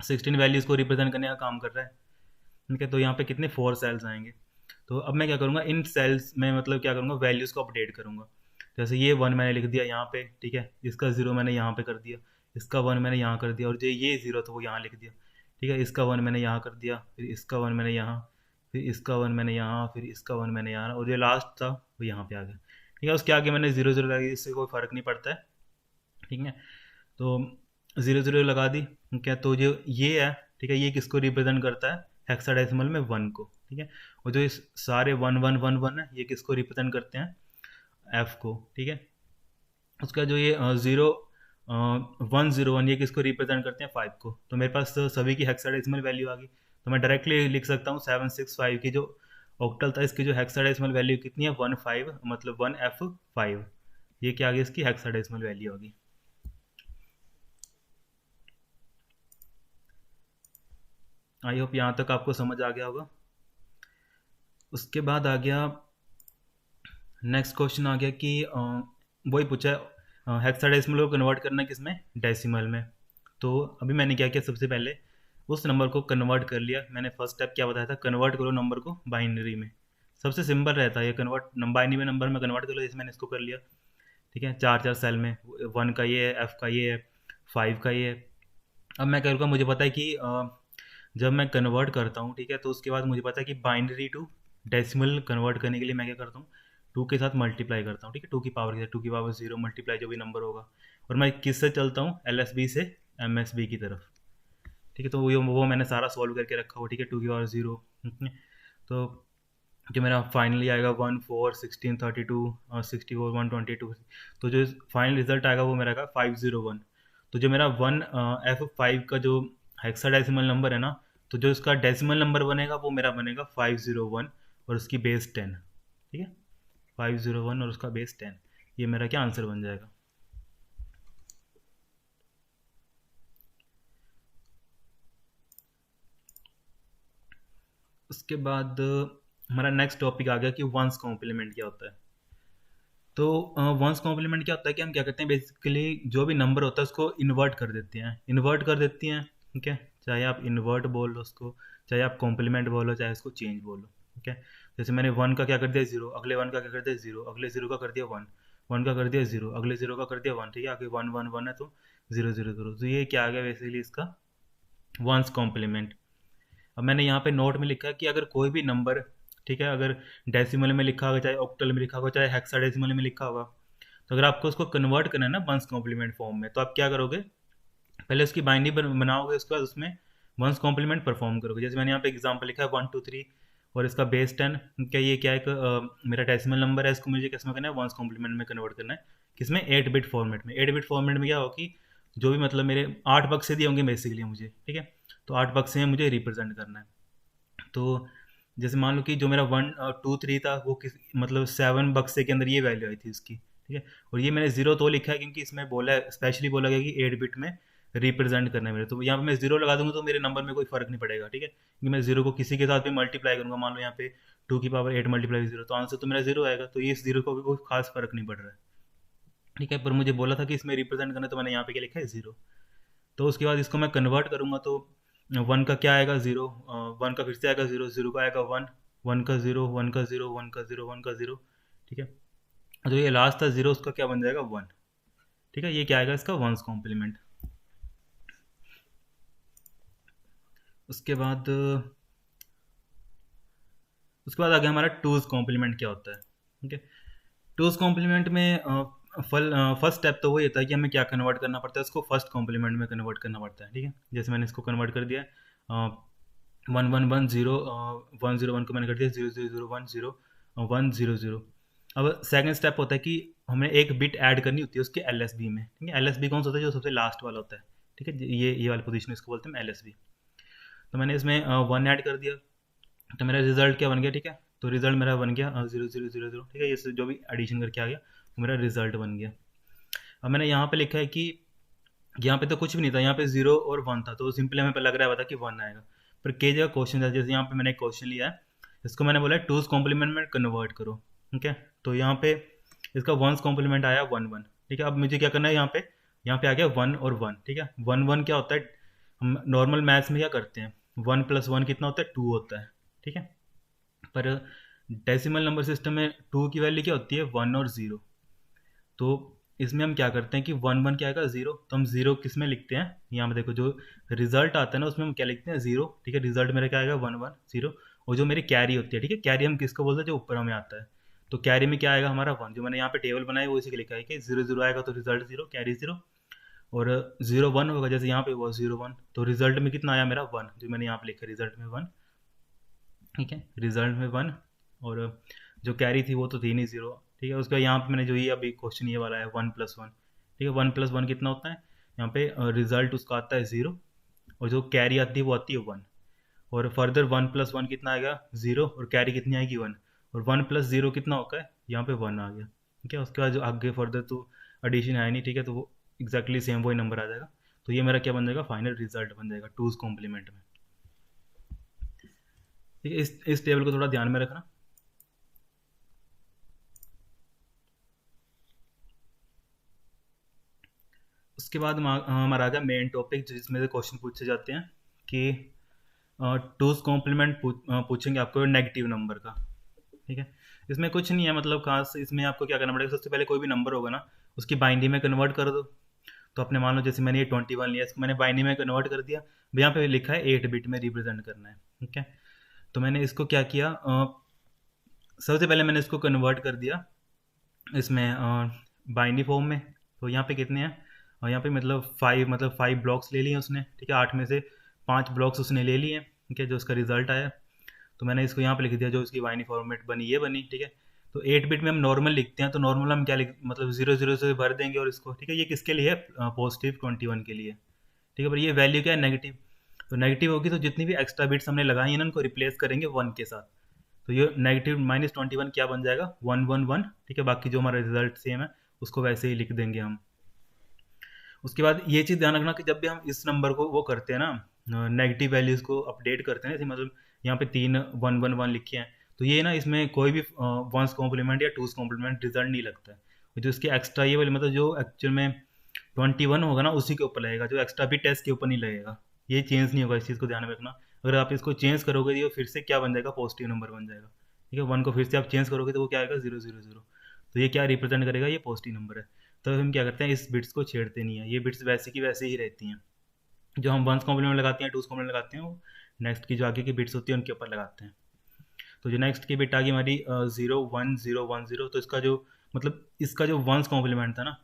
16 वैल्यूज़ को रिप्रेजेंट करने का काम कर रहा है। ठीक है, तो यहाँ पे कितने 4 सेल्स आएंगे। तो अब मैं क्या करूँगा, इन सेल्स में मतलब क्या करूँगा, वैल्यूज़ को अपडेट करूँगा। जैसे ये 1 मैंने लिख दिया यहाँ पे, ठीक है, इसका 0 मैंने यहाँ पे कर दिया, इसका 1 मैंने यहाँ कर दिया, और जो ये 0 तो वो यहाँ लिख दिया। ठीक है, इसका 1 मैंने यहाँ कर दिया, फिर इसका 1 मैंने यहाँ, फिर इसका 1 मैंने यहाँ, फिर इसका 1 मैंने यहाँ, और जो लास्ट था वो यहाँ पे आ गया। ठीक है, उसके आगे मैंने 0 0 लगा दी, इससे कोई फ़र्क नहीं पड़ता है। ठीक है, तो 0 0 लगा दी। ठीक है, तो जो ये है, ठीक है, ये किसको रिप्रेजेंट करता है, हेक्साडेसिमल में 1 को। ठीक है, और जो इस सारे 1 1 1 1 है, ये किसको रिप्रेजेंट करते हैं, एफ को। ठीक है, उसका जो ये 0 1 0 1 ये किसको रिप्रेजेंट करते हैं, 5 को। तो मेरे पास तो सभी की हेक्साडेसिमल वैल्यू आ गई, तो मैं डायरेक्टली लिख सकता हूँ 765 की जो ऑक्टल था, इसकी जो हेक्साडेसिमल वैल्यू कितनी है, 15 मतलब 1F5। ये क्या आ गई, इसकी हेक्साडेसिमल वैल्यू होगी। आई होप यहाँ तक आपको समझ आ गया होगा। उसके बाद आ गया नेक्स्ट क्वेश्चन, आ गया कि वही पूछा है हेक्साडेसिमल को कन्वर्ट करना किसमें, डेसिमल में। तो अभी मैंने क्या किया, सबसे पहले उस नंबर को कन्वर्ट कर लिया। मैंने फर्स्ट स्टेप क्या बताया था, कन्वर्ट करो नंबर को बाइनरी में। सबसे सिंपल रहता है ये, कन्वर्ट बाइनरी में नंबर में कन्वर्ट कर लो, जैसे मैंने इसको कर लिया। ठीक है, 4 4 सेल में, 1 का ये है, एफ का ये है, 5 का ये है। अब मैं करूँगा, मुझे पता है कि जब मैं कन्वर्ट करता हूँ, ठीक है, तो उसके बाद मुझे पता है कि बाइनरी टू डेसिमल कन्वर्ट करने के लिए मैं क्या करता हूँ, 2 के साथ मल्टीप्लाई करता हूँ। ठीक है, 2 की पावर के साथ 2 की पावर 0 मल्टीप्लाई जो भी नंबर होगा, और मैं किससे चलता हूँ, LSB से MSB की तरफ। ठीक है, तो वो मैंने सारा सॉल्व करके रखा हुआ। ठीक है, 2 की पावर 0। तो जो मेरा फाइनली आएगा 1 4 16 32 64 122। तो जो फाइनल रिजल्ट आएगा वो मेरा आएगा 501। तो जो मेरा 1F5 का जो हेक्साडेसिमल नंबर है ना, तो जो इसका डेसिमल नंबर बनेगा वो मेरा बनेगा 501 और उसकी बेस 10। ठीक है, 501 और उसका बेस 10, ये मेरा क्या आंसर बन जाएगा। उसके बाद हमारा नेक्स्ट टॉपिक आ गया कि वंस कॉम्प्लीमेंट क्या होता है। तो वंस कॉम्प्लीमेंट क्या होता है कि हम क्या करते हैं, बेसिकली जो भी नंबर होता है उसको इन्वर्ट कर देते हैं, ठीक है, चाहे आप इन्वर्ट बोल लो उसको, चाहे आप कॉम्प्लीमेंट बोलो, चाहे उसको चेंज बोलो। ठीक है, जैसे मैंने 1 का क्या कर दिया 0, अगले 1 का क्या कर दिया 0, अगले 0 का कर दिया 1, 1 का कर दिया 0, अगले 0 का कर दिया 1। ठीक है, आगे 1 1 1 है तो 0 0 0। तो ये क्या आ गया बेसिकली इसका वंस कॉम्प्लीमेंट। अब मैंने यहाँ पे नोट में लिखा है कि अगर कोई भी नंबर, ठीक है, अगर डेसिमल में लिखा होगा, चाहे ऑक्टल में लिखा होगा, चाहे हेक्साडेसिमल में लिखा होगा, तो अगर आपको उसको कन्वर्ट करना है ना वंस कॉम्प्लीमेंट फॉर्म में, तो आप क्या करोगे, पहले उसकी बाइंडिंग बनाओगे, उसके बाद उसमें वंस कॉम्प्लीमेंट परफॉर्म करोगे। जैसे मैंने यहाँ पे एग्जांपल लिखा है 1 2 3 और इसका बेस 10। क्या ये क्या एक मेरा डेसिमल नंबर है, इसको मुझे किस में करना है, वंस कॉम्प्लीमेंट में कन्वर्ट करना है। किसमें, 8 बिट फॉर्मेट में। 8 बिट फॉर्मेट में क्या हो कि जो भी मतलब मेरे 8 बक्से दिए होंगे बेसिकली मुझे, ठीक है, तो 8 बक्से हैं मुझे रिप्रेजेंट करना है। तो जैसे मान लो कि जो मेरा 1 2 3 था वो किस मतलब 7 बक्से के अंदर ये वैल्यू आई थी इसकी। ठीक है, और ये मैंने 0 तो लिखा है क्योंकि इसमें बोला है, स्पेशली बोला गया कि 8 बिट में रिप्रेजेंट करना है मेरे। तो यहाँ पे मैं 0 लगा दूंगा तो मेरे नंबर में कोई फर्क नहीं पड़ेगा। ठीक है, क्योंकि मैं 0 को किसी के साथ भी मल्टीप्लाई करूंगा, मान लो यहाँ पे 2 की पावर 8 मल्टीप्लाई 0, तो आंसर तो मेरा 0 आएगा। तो ये इस 0 को भी कोई खास फर्क नहीं पड़ रहा है। ठीक है, पर मुझे बोला था कि इसमें रिप्रेजेंट करना है, तो मैंने यहाँ पे क्या लिखा है 0। तो उसके बाद इसको मैं कन्वर्ट करूँगा, तो 1 का क्या आएगा 0, 1 का फिर से आएगा 0, 0 का आएगा 1, 1 का 0, 1 का 0, 1 का 0, 1 का 0। ठीक है, जो ये लास्ट था 0 उसका क्या बन जाएगा 1। ठीक है, ये क्या आएगा इसका वंस कॉम्प्लीमेंट। उसके बाद आ गया हमारा टूज कॉम्प्लीमेंट क्या होता है। ठीक है, टूज कॉम्प्लीमेंट में फर्स्ट स्टेप तो वही होता है कि हमें क्या कन्वर्ट करना पड़ता है, उसको फर्स्ट कॉम्प्लीमेंट में कन्वर्ट करना पड़ता है। ठीक है, जैसे मैंने इसको कन्वर्ट कर दिया, 1110 101 को मैंने कर दिया 0001 अब सेकंड स्टेप होता है कि हमें एक बिट ऐड करनी होती है उसके LSB में। ठीक है, LSB कौन सा होता है, जो सबसे लास्ट वाला होता है। ठीक है, ये वाली पोजीशन इसको बोलते हैं LSB। तो मैंने इसमें 1 ऐड कर दिया, तो मेरा रिजल्ट क्या बन गया। ठीक है, तो रिजल्ट मेरा बन गया 0000। ठीक है, ये जो भी एडिशन करके आ गया वो मेरा रिजल्ट बन गया। अब मैंने यहाँ पे लिखा है कि यहाँ पे तो कुछ भी नहीं था, यहाँ पे 0 और 1 था, तो सिंपली हमें लग रहा था कि 1 आएगा। पर कई जगह क्वेश्चन था, जैसे यहाँ पे मैंने एक क्वेश्चन लिया है, इसको मैंने बोला है टूज कॉम्प्लीमेंट में कन्वर्ट करो। ठीक है, तो यहाँ पे इसका वंस कॉम्प्लीमेंट आया 1 1। ठीक है, अब मुझे क्या करना है, यहाँ पे यहाँ पे आ गया 1 और 1, ठीक है। 1 1 क्या होता है, हम नॉर्मल मैथ्स में क्या करते हैं, 1 + 1 कितना होता है, 2 होता है, ठीक है। पर डेसिमल नंबर सिस्टम में 2 की वैल्यू क्या होती है, 1 और 0। तो इसमें हम क्या करते हैं कि 1 1 क्या आएगा, 0, तो हम 0 किस में लिखते हैं, यहाँ पे देखो जो रिजल्ट आता है ना उसमें हम क्या लिखते हैं, 0, ठीक है। रिजल्ट मेरा क्या आएगा, 1 1 0। और जो मेरी कैरी होती है, ठीक है, कैरी हम किसको बोलते हैं, जो ऊपर हमें आता है। तो कैरी में क्या आएगा हमारा 1, जो मैंने यहाँ पे टेबल बनाया वो इसी के लिखा है कि 0 0 आएगा तो रिजल्ट 0, कैरी 0। और 0 1 होगा, जैसे यहाँ पे हुआ 0 1, तो रिजल्ट में कितना आया मेरा 1, जो मैंने यहाँ पे लिखा रिजल्ट में 1, ठीक है। रिजल्ट में 1। और जो कैरी थी वो तो थी नहीं, 0, ठीक है। उसका यहाँ पे मैंने जो ये अभी क्वेश्चन ये वाला है 1 + 1, ठीक है। 1 + 1 कितना होता है, यहाँ पे रिजल्ट उसका आता है 0, और जो कैरी आती है वो आती है 1। और फर्दर 1 + 1 कितना आएगा, 0, और कैरी कितनी आएगी 1। और 1 + 0 कितना होता है, यहाँ पे 1 आ गया, ठीक है। उसके बाद जो आगे फर्दर तो एडिशन है नहीं, ठीक है, तो वो एग्जैक्टली सेम वही नंबर आ जाएगा। तो ये मेरा क्या बन जाएगा, फाइनल रिजल्ट बन जाएगा 2's कॉम्प्लीमेंट में, ठीक है। इस टेबल को थोड़ा ध्यान में रखना। उसके बाद हमारा आ गया मेन टॉपिक, जिसमें से क्वेश्चन पूछे जाते हैं कि टूज कॉम्प्लीमेंट पूछेंगे आपको नेगेटिव नंबर का, ठीक है। इसमें कुछ नहीं है, मतलब खास इसमें आपको क्या करना पड़ेगा, सबसे पहले कोई भी नंबर होगा ना उसकी बाइनरी में कन्वर्ट कर दो। तो आपने मान लो जैसे मैंने ये 21 लिया, इसको मैंने बाइनरी में कन्वर्ट कर दिया। अब यहाँ पे लिखा है 8 बिट में रिप्रेजेंट करना है, ठीक है। तो मैंने इसको क्या किया, सबसे पहले मैंने इसको कन्वर्ट कर दिया इसमें बाइनरी फॉर्म में। तो यहाँ पे कितने हैं, और यहाँ पे मतलब 5 ब्लॉक्स ले लिए उसने, ठीक है। 8 में से 5 ब्लॉक्स उसने ले लिए, ठीक है, जो उसका रिजल्ट आया। तो मैंने इसको यहाँ पे लिख दिया, जो इसकी बाइनरी फॉर्मेट बनी ये बनी, ठीक है। तो 8 बिट में हम नॉर्मल लिखते हैं, तो नॉर्मल हम क्या लिख मतलब 0 0 से भर देंगे और इसको, ठीक है। ये किसके लिए है, +21 के लिए, ठीक है। पर ये वैल्यू क्या है, नेगेटिव। तो नेगेटिव होगी तो जितनी भी एक्स्ट्रा बिट्स हमने लगाई हैं ना उनको रिप्लेस करेंगे 1 के साथ। तो ये नेगेटिव -21 क्या बन जाएगा, 1 1 1, ठीक है। बाकी जो हमारा रिजल्ट सेम है उसको वैसे ही लिख देंगे हम। उसके बाद ये चीज़ ध्यान रखना कि जब भी हम इस नंबर को वो करते हैं ना, नेगेटिव वैल्यूज़ को अपडेट करते हैं, जैसे मतलब यहाँ पे 3 1 1 1 लिखे हैं, तो ये ना इसमें कोई भी 1's कॉम्प्लीमेंट या 2's कॉम्प्लीमेंट रिजल्ट नहीं लगता है। जो इसके एक्स्ट्रा ये वाले मतलब जो एक्चुअल में 21 होगा ना उसी के ऊपर लगेगा, जो एक्स्ट्रा भी टेस्ट के ऊपर नहीं लगेगा। ये चेंज नहीं होगा, इस चीज़ को ध्यान में रखना। अगर आप इसको चेंज करोगे तो ये फिर से क्या बन जाएगा, पॉजिटिव नंबर बन जाएगा, ठीक है। 1 को फिर से आप चेंज करोगे तो वो क्या आएगा, 0 0 0। तो ये क्या रिप्रेजेंट करेगा, ये पॉजिटिव नंबर है। तो हम क्या करते हैं, इस बिट्स को छेड़ते नहीं है, ये बिट्स वैसे की वैसे ही रहती हैं। जो हम 1's कॉम्प्लीमेंट लगाते हैं, 2's कॉम्प्लीमेंट लगाते हैं, वो नेक्स्ट की जो आगे की बिट्स होती है उनके ऊपर लगाते हैं। तो जो नेक्स्ट की बिट आ गई हमारी 0 1 0 1 0, तो इसका जो मतलब इसका जो 1's कॉम्प्लीमेंट था ना,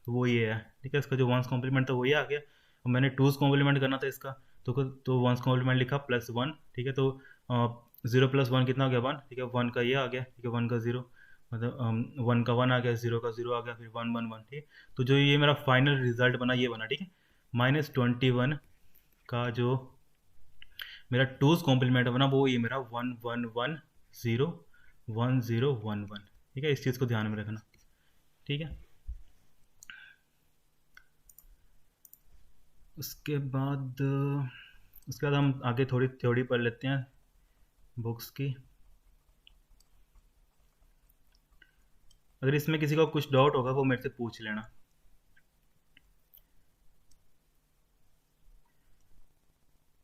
तो वो ये है, ठीक है। इसका जो 1's कॉम्प्लीमेंट था वो ये आ गया। और मैंने 2's कॉम्प्लीमेंट करना था इसका, तो 1's कॉम्प्लीमेंट लिखा +1, ठीक है। तो 0 + 1 कितना हो गया, 1, ठीक है। 1 का ये आ गया, ठीक है, 1 का 0, मतलब 1 का 1 आ गया, 0 का 0 आ गया, फिर 1 1 1, ठीक है। तो जो ये मेरा फाइनल रिजल्ट बना ये बना, ठीक है। -21 का जो मेरा 2's कॉम्प्लीमेंट बना वो ये मेरा 1 1 1 0 1 0 1 1, ठीक है। इस चीज़ को ध्यान में रखना, ठीक है। उसके बाद हम आगे थोड़ी थ्योरी पढ़ लेते हैं बुक्स की। अगर इसमें किसी को कुछ डाउट होगा वो मेरे से पूछ लेना।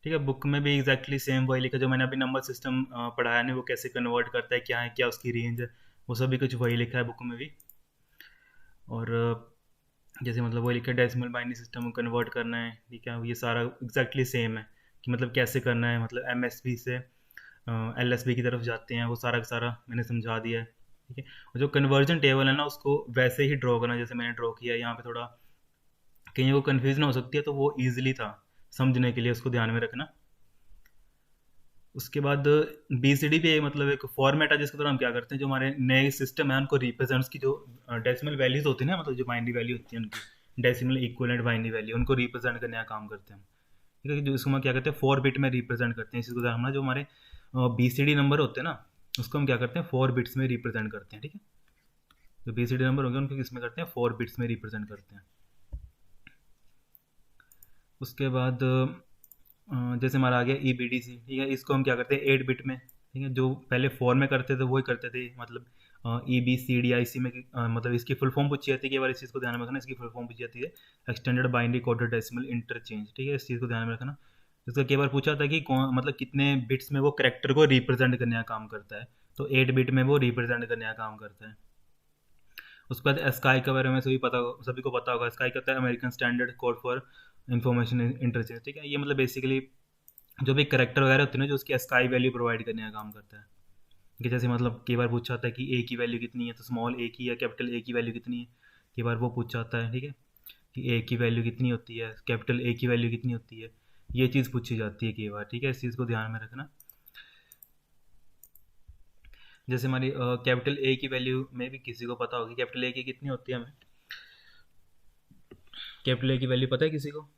ठीक है, बुक में भी एग्जैक्टली सेम वही लिखा जो मैंने अभी नंबर सिस्टम पढ़ाया नहीं, वो कैसे कन्वर्ट करता है, क्या है, क्या उसकी रेंज है, वो सभी कुछ वही लिखा है बुक में भी। और जैसे मतलब वही लिखा है डेसिमल बाइनरी सिस्टम को कन्वर्ट करना है, ठीक है, ये सारा एग्जैक्टली सेम है कि मतलब कैसे करना है, मतलब MSB से LSB की तरफ जाते हैं, वो सारा का सारा मैंने समझा दिया है, ठीक है। और जो कन्वर्जन टेबल है ना उसको वैसे ही ड्रॉ करना जैसे मैंने ड्रॉ किया है। यहाँ पे थोड़ा कहीं को कन्फ्यूजन हो सकती है, तो वो ईजिली था समझने के लिए, उसको ध्यान में रखना। उसके बाद BCD पे मतलब एक फॉर्मेट है जिसके द्वारा हम क्या करते हैं, जो हमारे नए सिस्टम है उनको रिप्रेजेंट्स की जो डेसिमल वैल्यूज होती है ना, मतलब जो बाइनरी वैल्यू होती है उनकी डेसिमल इक्विवेलेंट बाइनरी वैल्यू, उनको रिप्रेजेंट करने का काम करते हैं हम, ठीक है। जो इसको हम क्या करते हैं 4 बिट में रिप्रेजेंट करते हैं। इसको हम ना जो हमारे BCD नंबर होते हैं ना उसको हम क्या करते हैं 4 बिट्स में रिप्रेजेंट करते हैं, ठीक है। जो BCD नंबर होंगे उनको किस में करते हैं 4 बिट्स में रिप्रेजेंट करते हैं। उसके बाद जैसे हमारा आ गया EBDC, ठीक है। इसको हम क्या करते हैं 8 बिट में, ठीक है। जो पहले 4 में करते थे वही करते थे, मतलब EBCDIC में मतलब इसकी फुल फॉर्म पूछी जाती है, कई बार इस चीज़ को ध्यान में रखना, इसकी फुल फॉर्म पूछी जाती है extended binary coded decimal interchange, ठीक है, इस चीज़ को ध्यान में रखना। इसका कई बार पूछा था कि कौन मतलब कितने बिट्स में वो करेक्टर को रिप्रेजेंट करने का काम करता है, तो 8 बिट में वो रिप्रेजेंट करने का काम करता है। उसके बाद स्काई के बारे में सभी को पता होगा। स्काई कहता है American standard code for information interchange, ठीक है, ये मतलब बेसिकली जो भी करेक्टर वगैरह होते हैं ना, जो उसकी स्काई वैल्यू प्रोवाइड करने का काम करता है। कि जैसे मतलब कई बार पूछा जाता है कि ए की वैल्यू कितनी है, तो स्मॉल ए की या कैपिटल ए की वैल्यू कितनी है, कई बार वो पूछा जाता है, ठीक है, कि ए की वैल्यू कितनी होती है, कैपिटल ए की वैल्यू कितनी होती है, ये चीज़ पूछी जाती है कई बार, ठीक है, इस चीज़ को ध्यान में रखना। जैसे हमारी कैपिटल ए की वैल्यू में भी किसी को पता होगी कैपिटल ए की कितनी होती है, हमें कैपिटल ए की वैल्यू पता है किसी को?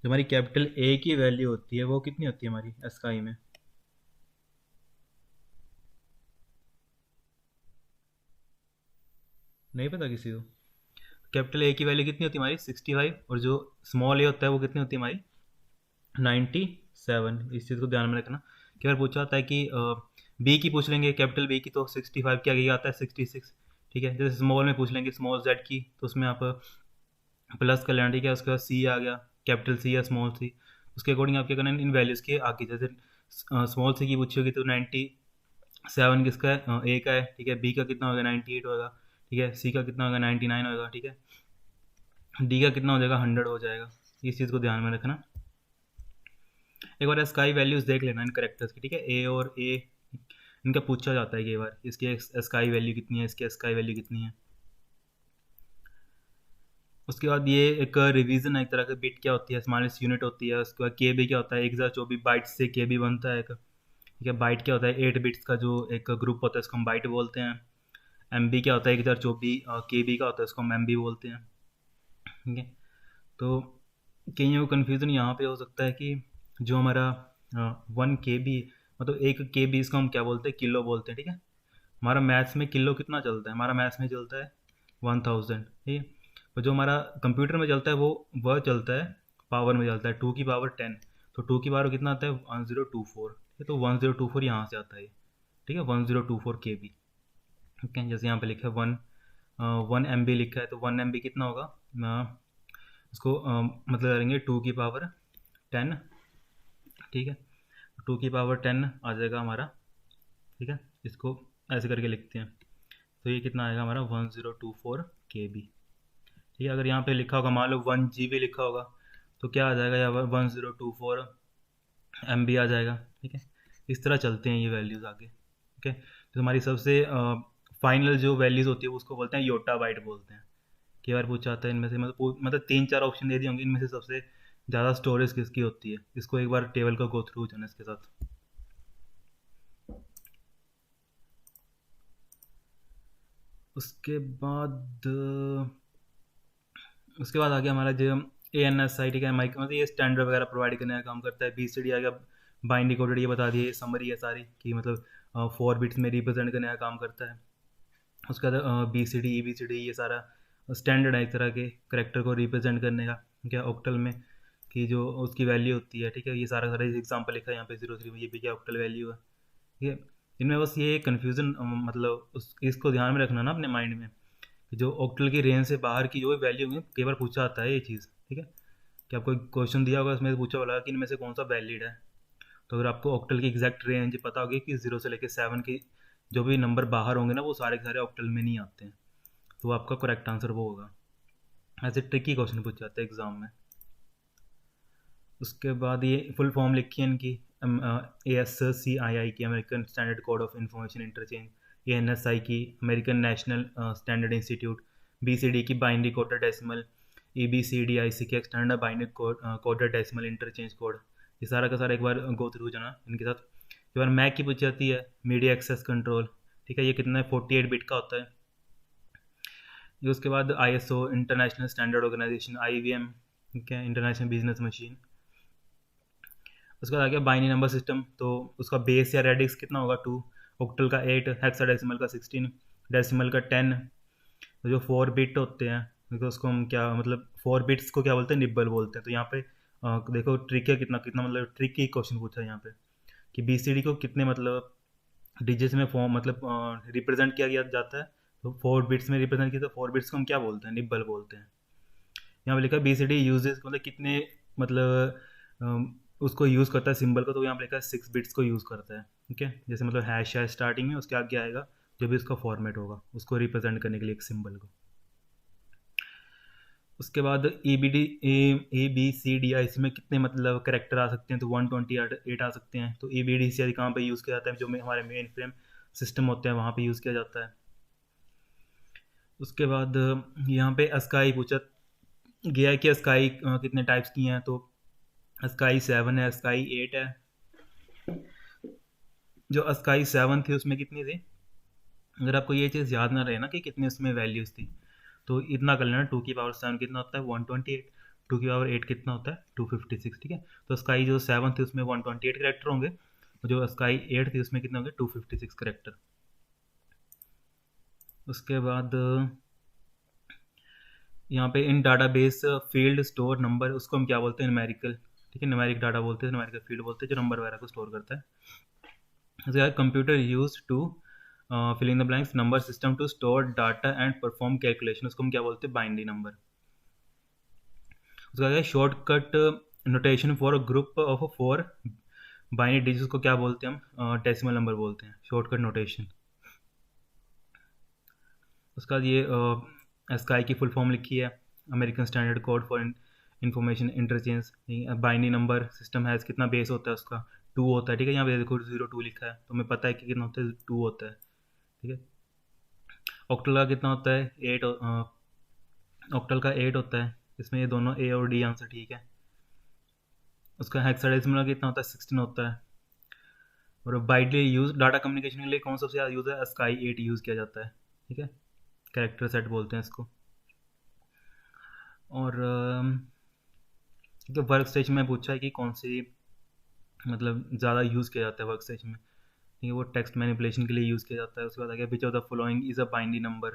जो हमारी कैपिटल ए की वैल्यू होती है वो कितनी होती है हमारी स्काई में? नहीं पता किसी को? कैपिटल ए की वैल्यू कितनी होती है हमारी 65, और जो स्मॉल ए होता है वो कितनी होती है हमारी 97। इस चीज़ को ध्यान में रखना। कई बार पूछा जाता है कि बी की पूछ लेंगे, कैपिटल बी की, तो 65 के आगे आता है 66, ठीक है। जैसे स्मॉल में पूछ लेंगे स्मॉल जेड की, तो उसमें आप प्लस कर लेना, ठीक है। उसके बाद सी आ गया, कैपिटल सी या स्मॉल सी, उसके अकॉर्डिंग आप क्या करना है इन वैल्यूज़ के आगे। जैसे स्मॉल सी की पूछी होगी तो 97 किसका है, ए का है, ठीक है। बी का कितना होगा 98 होगा, ठीक है। सी का कितना होगा 99 होगा, ठीक है। डी का कितना हो जाएगा 100 हो जाएगा। इस चीज़ को ध्यान में रखना। एक बार स्काई वैल्यूज़ देख लेना इन करेक्टर्स की, ठीक है। ए और ए इनका पूछा जाता है कई बार, इसकी स्काई वैल्यू कितनी है, इसकी स्काई वैल्यू कितनी है। उसके बाद ये एक रिवीजन है, एक तरह का बिट क्या होती है, स्मॉलेस्ट यूनिट होती है। उसके बाद के बी क्या होता है, 1024 बाइट्स से के बी बनता है एक, ठीक है। बाइट क्या होता है, 8 बिट्स का जो एक ग्रुप होता है उसको हम बाइट बोलते हैं। एम बी क्या होता है, 1024 के बी का होता है उसको हम एम बी बोलते हैं, ठीक है। तो कईयों को कन्फ्यूज़न यहाँ पे हो सकता है कि जो हमारा 1 KB, मतलब 1 KB इसको हम क्या बोलते हैं, किलो बोलते हैं, ठीक है। हमारा मैथ्स में किलो कितना चलता है, हमारा मैथ्स में चलता है 1000, ठीक है। और जो हमारा कंप्यूटर में चलता है वह चलता है पावर में, चलता है 2 की पावर 10। तो 2 की पावर कितना आता है 1024, ठीक है। तो 1024 यहाँ से आता है, ठीक है, 1024 KB, ठीक है। जैसे यहाँ पे लिखा है 1 MB लिखा है, तो 1 MB कितना होगा, उसको मतलब करेंगे 2 की पावर 10, ठीक है। 2 की पावर 10 आ जाएगा हमारा, ठीक है। इसको ऐसे करके लिखते हैं, तो ये कितना आएगा हमारा 1024 KB, ठीक है। अगर यहाँ पे लिखा होगा मान लो 1 GB लिखा होगा, तो क्या आ जाएगा यहाँ पर 1024 MB आ जाएगा, ठीक है। इस तरह चलते हैं ये वैल्यूज़ आगे, ठीक है। तो हमारी सबसे फाइनल जो वैल्यूज़ होती है उसको बोलते हैं योटा बाइट बोलते हैं। कई बार पूछा जाता है इनमें से, मतलब 3-4 ऑप्शन दे दिए होंगे, इनमें से सबसे ज़्यादा स्टोरेज किसकी होती है। इसको एक बार टेबल का गो थ्रू हो जाना इसके साथ। उसके बाद आ गया हमारा जो ANSI, ठीक है। माइक मतलब ये स्टैंडर्ड वगैरह प्रोवाइड करने का काम करता है। BCD आ गया, बाइनरी कोडेड, ये बता दिए, ये समरी है सारी कि मतलब 4 बिट्स में रिप्रेजेंट करने का काम करता है। उसके बाद BCD EBCD ये सारा स्टैंडर्ड है एक तरह के करेक्टर को रिप्रेजेंट करने का, क्या ऑक्टल में, कि जो उसकी वैल्यू होती है, ठीक है। ये सारा सारा एग्जाम्पल लिखा है यहाँ पे 03 में, ये भी क्या ऑक्टल वैल्यू है, ठीक है। इनमें बस ये कन्फ्यूज़न मतलब इसको ध्यान में रखना ना अपने माइंड में, कि जो ऑक्टल की रेंज से बाहर की जो वैल्यू है, कई बार पूछा आता है ये चीज़, ठीक है। कि आपको क्वेश्चन दिया होगा उसमें पूछा होगा कि इनमें से कौन सा वैलिड है। तो अगर आपको ऑक्टल की एग्जैक्ट रेंज पता होगी कि 0 से लेकर 7 की जो भी नंबर बाहर होंगे ना, वो सारे के सारे ऑक्टल में नहीं आते हैं, तो आपका करेक्ट आंसर वो होगा। ऐसे ट्रिकी क्वेश्चन पूछ जाते हैं एग्ज़ाम में। उसके बाद ये फुल फॉर्म लिखी है इनकी, ASCII की American standard code of information interchange, ANSI की American national standard institute, BCD की बाइनरी कोडेड डेसिमल, EBCDIC की external binary coded decimal interchange code. ये सारा का सारा एक बार गो थ्रू जाना इनके साथ। एक बार मैक की पूछ जाती है, मीडिया एक्सेस कंट्रोल, ठीक है। ये कितना है 48 बिट का होता है। ये उसके बाद ISO international standard organisation, IBM, ठीक है, इंटरनेशनल बिजनेस मशीन। उसके बाद आ गया बाइनरी नंबर सिस्टम, तो उसका बेस या रेडिक्स कितना होगा 2, ऑक्टल का 8, हेक्साडेसिमल का 16, डेसिमल का 10। तो जो 4 बिट होते हैं तो उसको हम क्या मतलब 4 बिट्स को क्या बोलते हैं, निब्बल बोलते हैं। तो यहाँ पे देखो ट्रिक है, कितना कितना मतलब ट्रिक की क्वेश्चन पूछा है यहाँ पे, कि BCD को कितने मतलब डिजिट्स में फॉर्म मतलब रिप्रेजेंट किया गया जाता है। तो 4 बिट्स में रिप्रेजेंट किया, तो 4 बिट्स को हम क्या बोलते हैं, निब्बल बोलते हैं। यहाँ पे लिखा है BCD यूजेस, मतलब कितने, मतलब उसको यूज़ करता है सिंबल को, तो यहाँ पे लिखा है 6 बिट्स को यूज़ करता है। ठीक है, जैसे मतलब हैश है स्टार्टिंग में, उसके आगे आएगा जो भी उसका फॉर्मेट होगा उसको रिप्रेजेंट करने के लिए एक सिंबल को। उसके बाद ABCDI में कितने मतलब करेक्टर आ सकते हैं, तो 128 आ सकते हैं। तो ABCDI कहाँ पे यूज़ किया जाता है, जो हमारे मेन फ्रेम सिस्टम होते हैं वहाँ पे यूज़ किया जाता है। उसके बाद यहाँ पे अस्काई पूछा गया है कि अस्काई कितने टाइप्स की हैं, तो अस्काई 7 है, अस्काई 8 है। जो अस्काई 7 थी उसमें कितनी थी, अगर आपको ये चीज़ याद ना रहे ना कि कितनी उसमें वैल्यूज़ थी, तो इतना कर लेना, 2 की पावर 7 कितना होता है, 128। 2 की पावर 8 कितना होता है, 256। ठीक है, तो स्काई जो 7 थी उसमें 128 करेक्टर होंगे, और जो स्काई 8 थी उसमें कितने होंगे, 256 करेक्टर। उसके बाद यहाँ पे इन डाटाबेस फील्ड स्टोर नंबर, उसको हम क्या बोलते हैं, न्यूमेरिकल। ठीक है, न्यूमेरिक डाटा बोलते हैं, न्यूमेरिकल फील्ड बोलते हैं जो नंबर वगैरह को स्टोर करता है। उसके बाद computer use to fill in the blanks number system to store data and perform calculation, उसको हम क्या बोलते हैं, बाइनरी नंबर। उसका क्या, shortcut notation for a group of 4 binary digits को क्या बोलते हैं हम, डेसिमल नंबर बोलते हैं, शॉर्टकट नोटेशन। उसका ये स्काई की फुल फॉर्म लिखी है, American standard code for information interchange. Binary number system है, कितना बेस होता है उसका, 2 होता है। ठीक है, यहाँ पे देखो 02 लिखा है, तो हमें पता है कि कितना होता है, 2 होता है। ठीक है, ऑक्टल का कितना होता है, 8। ऑक्टल का 8 होता है, इसमें ये दोनों A और D आंसर ठीक है। उसका हेक्साडेसिमल कितना होता है, 16 होता है। और वाइडली यूज डाटा कम्युनिकेशन के लिए कौन सबसे ज़्यादा यूज़ है, स्काई 8 यूज़ किया जाता है। ठीक है, कैरेक्टर सेट बोलते हैं इसको। और तो वर्क स्टेज में पूछा है कि कौन सी मतलब ज़्यादा यूज़ किया जाता है वर्क स्टेज में। ठीक है, वो टेक्स्ट मैनिपुलेशन के लिए यूज़ किया जाता है। उसके बाद आ गया which of the following is a binary number,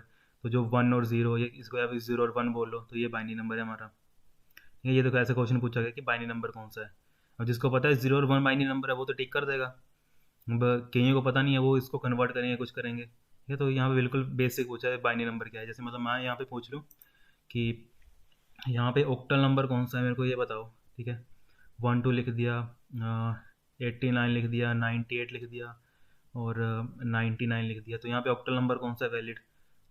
तो जो 1 और 0, ये इसको या फिर 0 और 1 बोलो, तो ये बाइनरी नंबर है हमारा। ठीक है, ये देखो ऐसा क्वेश्चन पूछा गया कि बाइनरी नंबर कौन सा है। अब जिसको पता है 0 और 1 बाइनरी नंबर है वो तो टिक कर देगा। अब कईयों को पता नहीं है, वो इसको कन्वर्ट करेंगे, कुछ करेंगे। ठीक है, तो यहाँ पे बिल्कुल बेसिक पूछा है बाइनरी नंबर क्या है। जैसे मतलब मैं यहाँ पे पूछ लूँ कि यहाँ पे ऑक्टल नंबर कौन सा है, मेरे को ये बताओ। ठीक है, 12 लिख दिया, 89 लिख दिया, 98 लिख दिया, और 99 लिख दिया, तो यहाँ पे ऑक्टल नंबर कौन सा है वैलिड,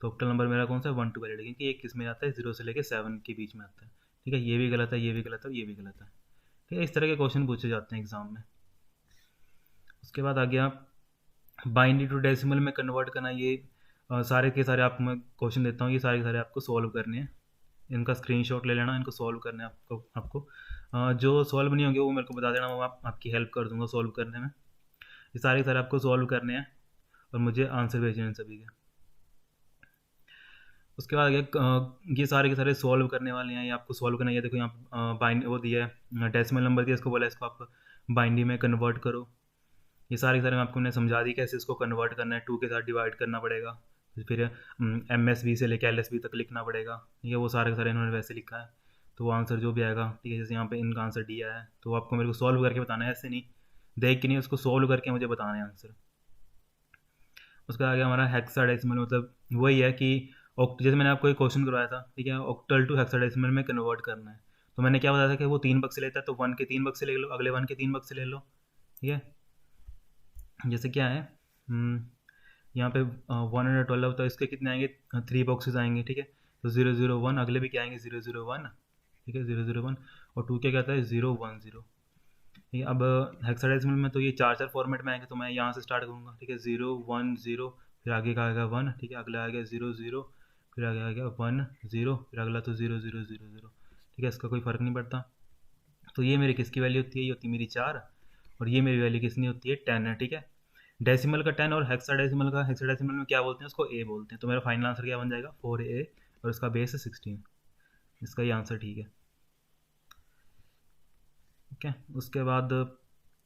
तो ऑक्टल नंबर मेरा कौन सा है, 1 2 वैलिड, क्योंकि ये किस में आता है, 0 से लेकर 7 के बीच में आता है। ठीक है, ये भी गलत है, ये भी गलत है, और ये भी गलत है। ठीक है, इस तरह के क्वेश्चन पूछे जाते हैं एग्जाम में। उसके बाद आ गया बाइनरी टू डेसिमल में कन्वर्ट करना। ये सारे के सारे आपको मैं क्वेश्चन देता हूँ, ये सारे के सारे आपको सॉल्व करने हैं। इनका स्क्रीनशॉट ले लेना, इनको सॉल्व करने हैं आपको जो सॉल्व नहीं होंगे वो मेरे को बता देना, वो आपकी हेल्प कर दूंगा सॉल्व करने में। ये सारे के सारे आपको सॉल्व करने हैं और मुझे आंसर भेजने हैं सभी के। उसके बाद ये सारे के सारे सॉल्व करने वाले हैं, ये आपको सॉल्व करना है। ये देखो यहाँ बाइंड वो दिया है, डेसिमल नंबर दिया, इसको बोला इसको आप बाइनरी में कन्वर्ट करो। ये सारे के सारे मैं आपको उन्हें समझा दी कैसे इसको कन्वर्ट करना है, 2 के साथ डिवाइड करना पड़ेगा, फिर MSB से लेकर LSB तक लिखना पड़ेगा। ठीक है, वो सारे के सारे इन्होंने वैसे लिखा है, तो वो आंसर जो भी आएगा। ठीक है, जैसे यहाँ पे इनका आंसर डी आया है, तो आपको मेरे को सॉल्व करके बताना है, ऐसे नहीं देख के नहीं, उसको सॉल्व करके मुझे बताना है आंसर। उसका आगे हमारा हेक्साडेसिमल, मतलब वही है कि जैसे मैंने आपको एक क्वेश्चन करवाया था, ठीक है, ऑक्टल टू हेक्साडेसिमल में कन्वर्ट करना है, तो मैंने क्या बताया था कि वो 3 बक्से लेता है, तो 1 के 3 बक्से ले लो, अगले 1 के 3 बक्से ले लो। ठीक है, जैसे क्या है, यहाँ पे 112, तो इसके कितने आएंगे, 3 बॉक्सेस आएंगे। ठीक है, तो 001, अगले भी क्या आएंगे, 001। ठीक है, 001, और 2 क्या कहता है, 010। ठीक है, अब हेक्साडेसिमल में तो ये 4 4 फॉर्मेट में आएंगे, तो मैं यहाँ से स्टार्ट करूँगा। ठीक है, 010, फिर आगे का आएगा 1, ठीक है, अगला आएगा 00, फिर आगे आएगा 10, फिर अगला तो 0000। ठीक है, इसका कोई फ़र्क नहीं पड़ता। तो ये मेरी किसकी वैल्यू होती है, ये होती है मेरी 4, और ये मेरी वैल्यू किसनी होती है, 10 है। ठीक है, डेसिमल का 10 और हेक्साडेसिमल में क्या बोलते हैं, उसको ए बोलते हैं। तो मेरा फाइनल आंसर क्या बन जाएगा, 4A, और इसका बेस है 16। इसका ये आंसर ठीक है। ठीक है, उसके बाद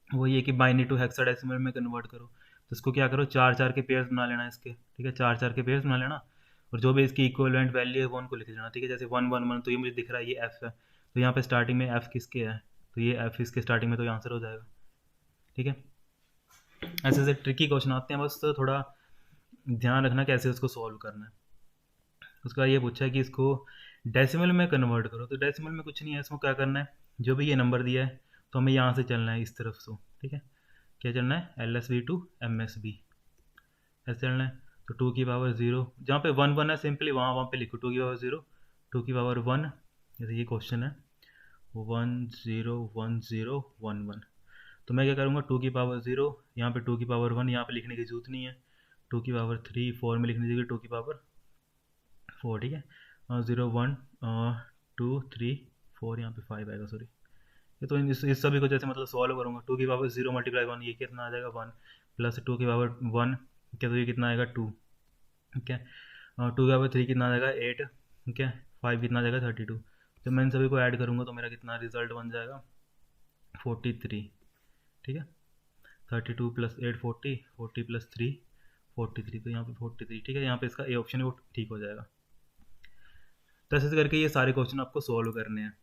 वही है कि बाइनरी टू हेक्साडेसिमल में कन्वर्ट करो, तो इसको क्या करो, 4 4 के पेयर्स बना लेना इसके। ठीक है, 4 4 के पेयर्स बना लेना, और जो भी इसकी इक्विवेलेंट वैल्यू है वो उनको लिख लेना। ठीक है, जैसे 111, तो ये मुझे दिख रहा है ये एफ है, तो यहाँ पे स्टार्टिंग में एफ किसके है, तो ये एफ इसके स्टार्टिंग में, तो ये आंसर हो जाएगा। ठीक है, ऐसे ऐसे ट्रिकी क्वेश्चन आते हैं, बस थोड़ा ध्यान रखना कैसे उसको सॉल्व करना है। उसके बाद ये पूछा है कि इसको डेसिमल में कन्वर्ट करो, तो डेसिमल में कुछ नहीं है, इसको क्या करना है, जो भी ये नंबर दिया है तो हमें यहाँ से चलना है इस तरफ से, ठीक है। क्या चलना है, LSB टू MSB, ऐसे चलना है। तो 2 की पावर 0, जहाँ पे 1 1 है सिंपली वहाँ वहाँ पे लिखो 2 की पावर 0, 2 की पावर 1, जैसे ये क्वेश्चन है 1 0 1 0 1 1। तो मैं क्या करूँगा, 2 की पावर 0, यहाँ पे 2 की पावर 1 यहाँ पे लिखने की जरूरत नहीं है, 2 की पावर 3 4 में लिखने की जगह 2 की पावर 4, ठीक है। 0 1 2 3 4, यहाँ पे 5 आएगा, सॉरी। ये तो इस सभी को जैसे मतलब सॉल्व करूँगा, 2 की पावर 0 मल्टीप्लाई 1, ये कितना आ जाएगा 1, प्लस 2 की पावर 1, क्या तो ये कितना आएगा 2, ठीक है। 2 की पावर 3 कितना आ जाएगा 8, ठीक है। 5 कितना आ जाएगा 32। तो मैं इन सभी को ऐड करूँगा तो मेरा कितना रिजल्ट बन जाएगा 43, ठीक है। 32 प्लस 8 40, 40 प्लस 3 43, तो यहाँ पे 43, ठीक है। यहाँ पे इसका ए ऑप्शन है वो ठीक हो जाएगा। तो ऐसे करके ये सारे क्वेश्चन आपको सॉल्व करने हैं,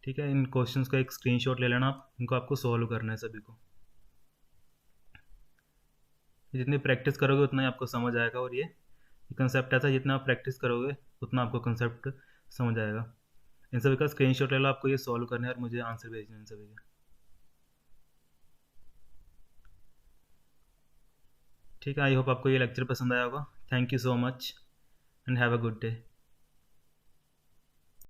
ठीक है। इन क्वेश्चंस का एक स्क्रीनशॉट ले लेना आप, इनको आपको सॉल्व करना है सभी को। जितनी प्रैक्टिस करोगे उतना ही आपको समझ आएगा, और ये कंसेप्ट ऐसा जितना आप प्रैक्टिस करोगे उतना आपको कंसेप्ट समझ आएगा। इन सभी का स्क्रीनशॉट ले लो, आपको ये सॉल्व करना है और मुझे आंसर भेजना है इन सभी के, ठीक है। आई होप आपको ये लेक्चर पसंद आया होगा। Thank you so much and have a good day.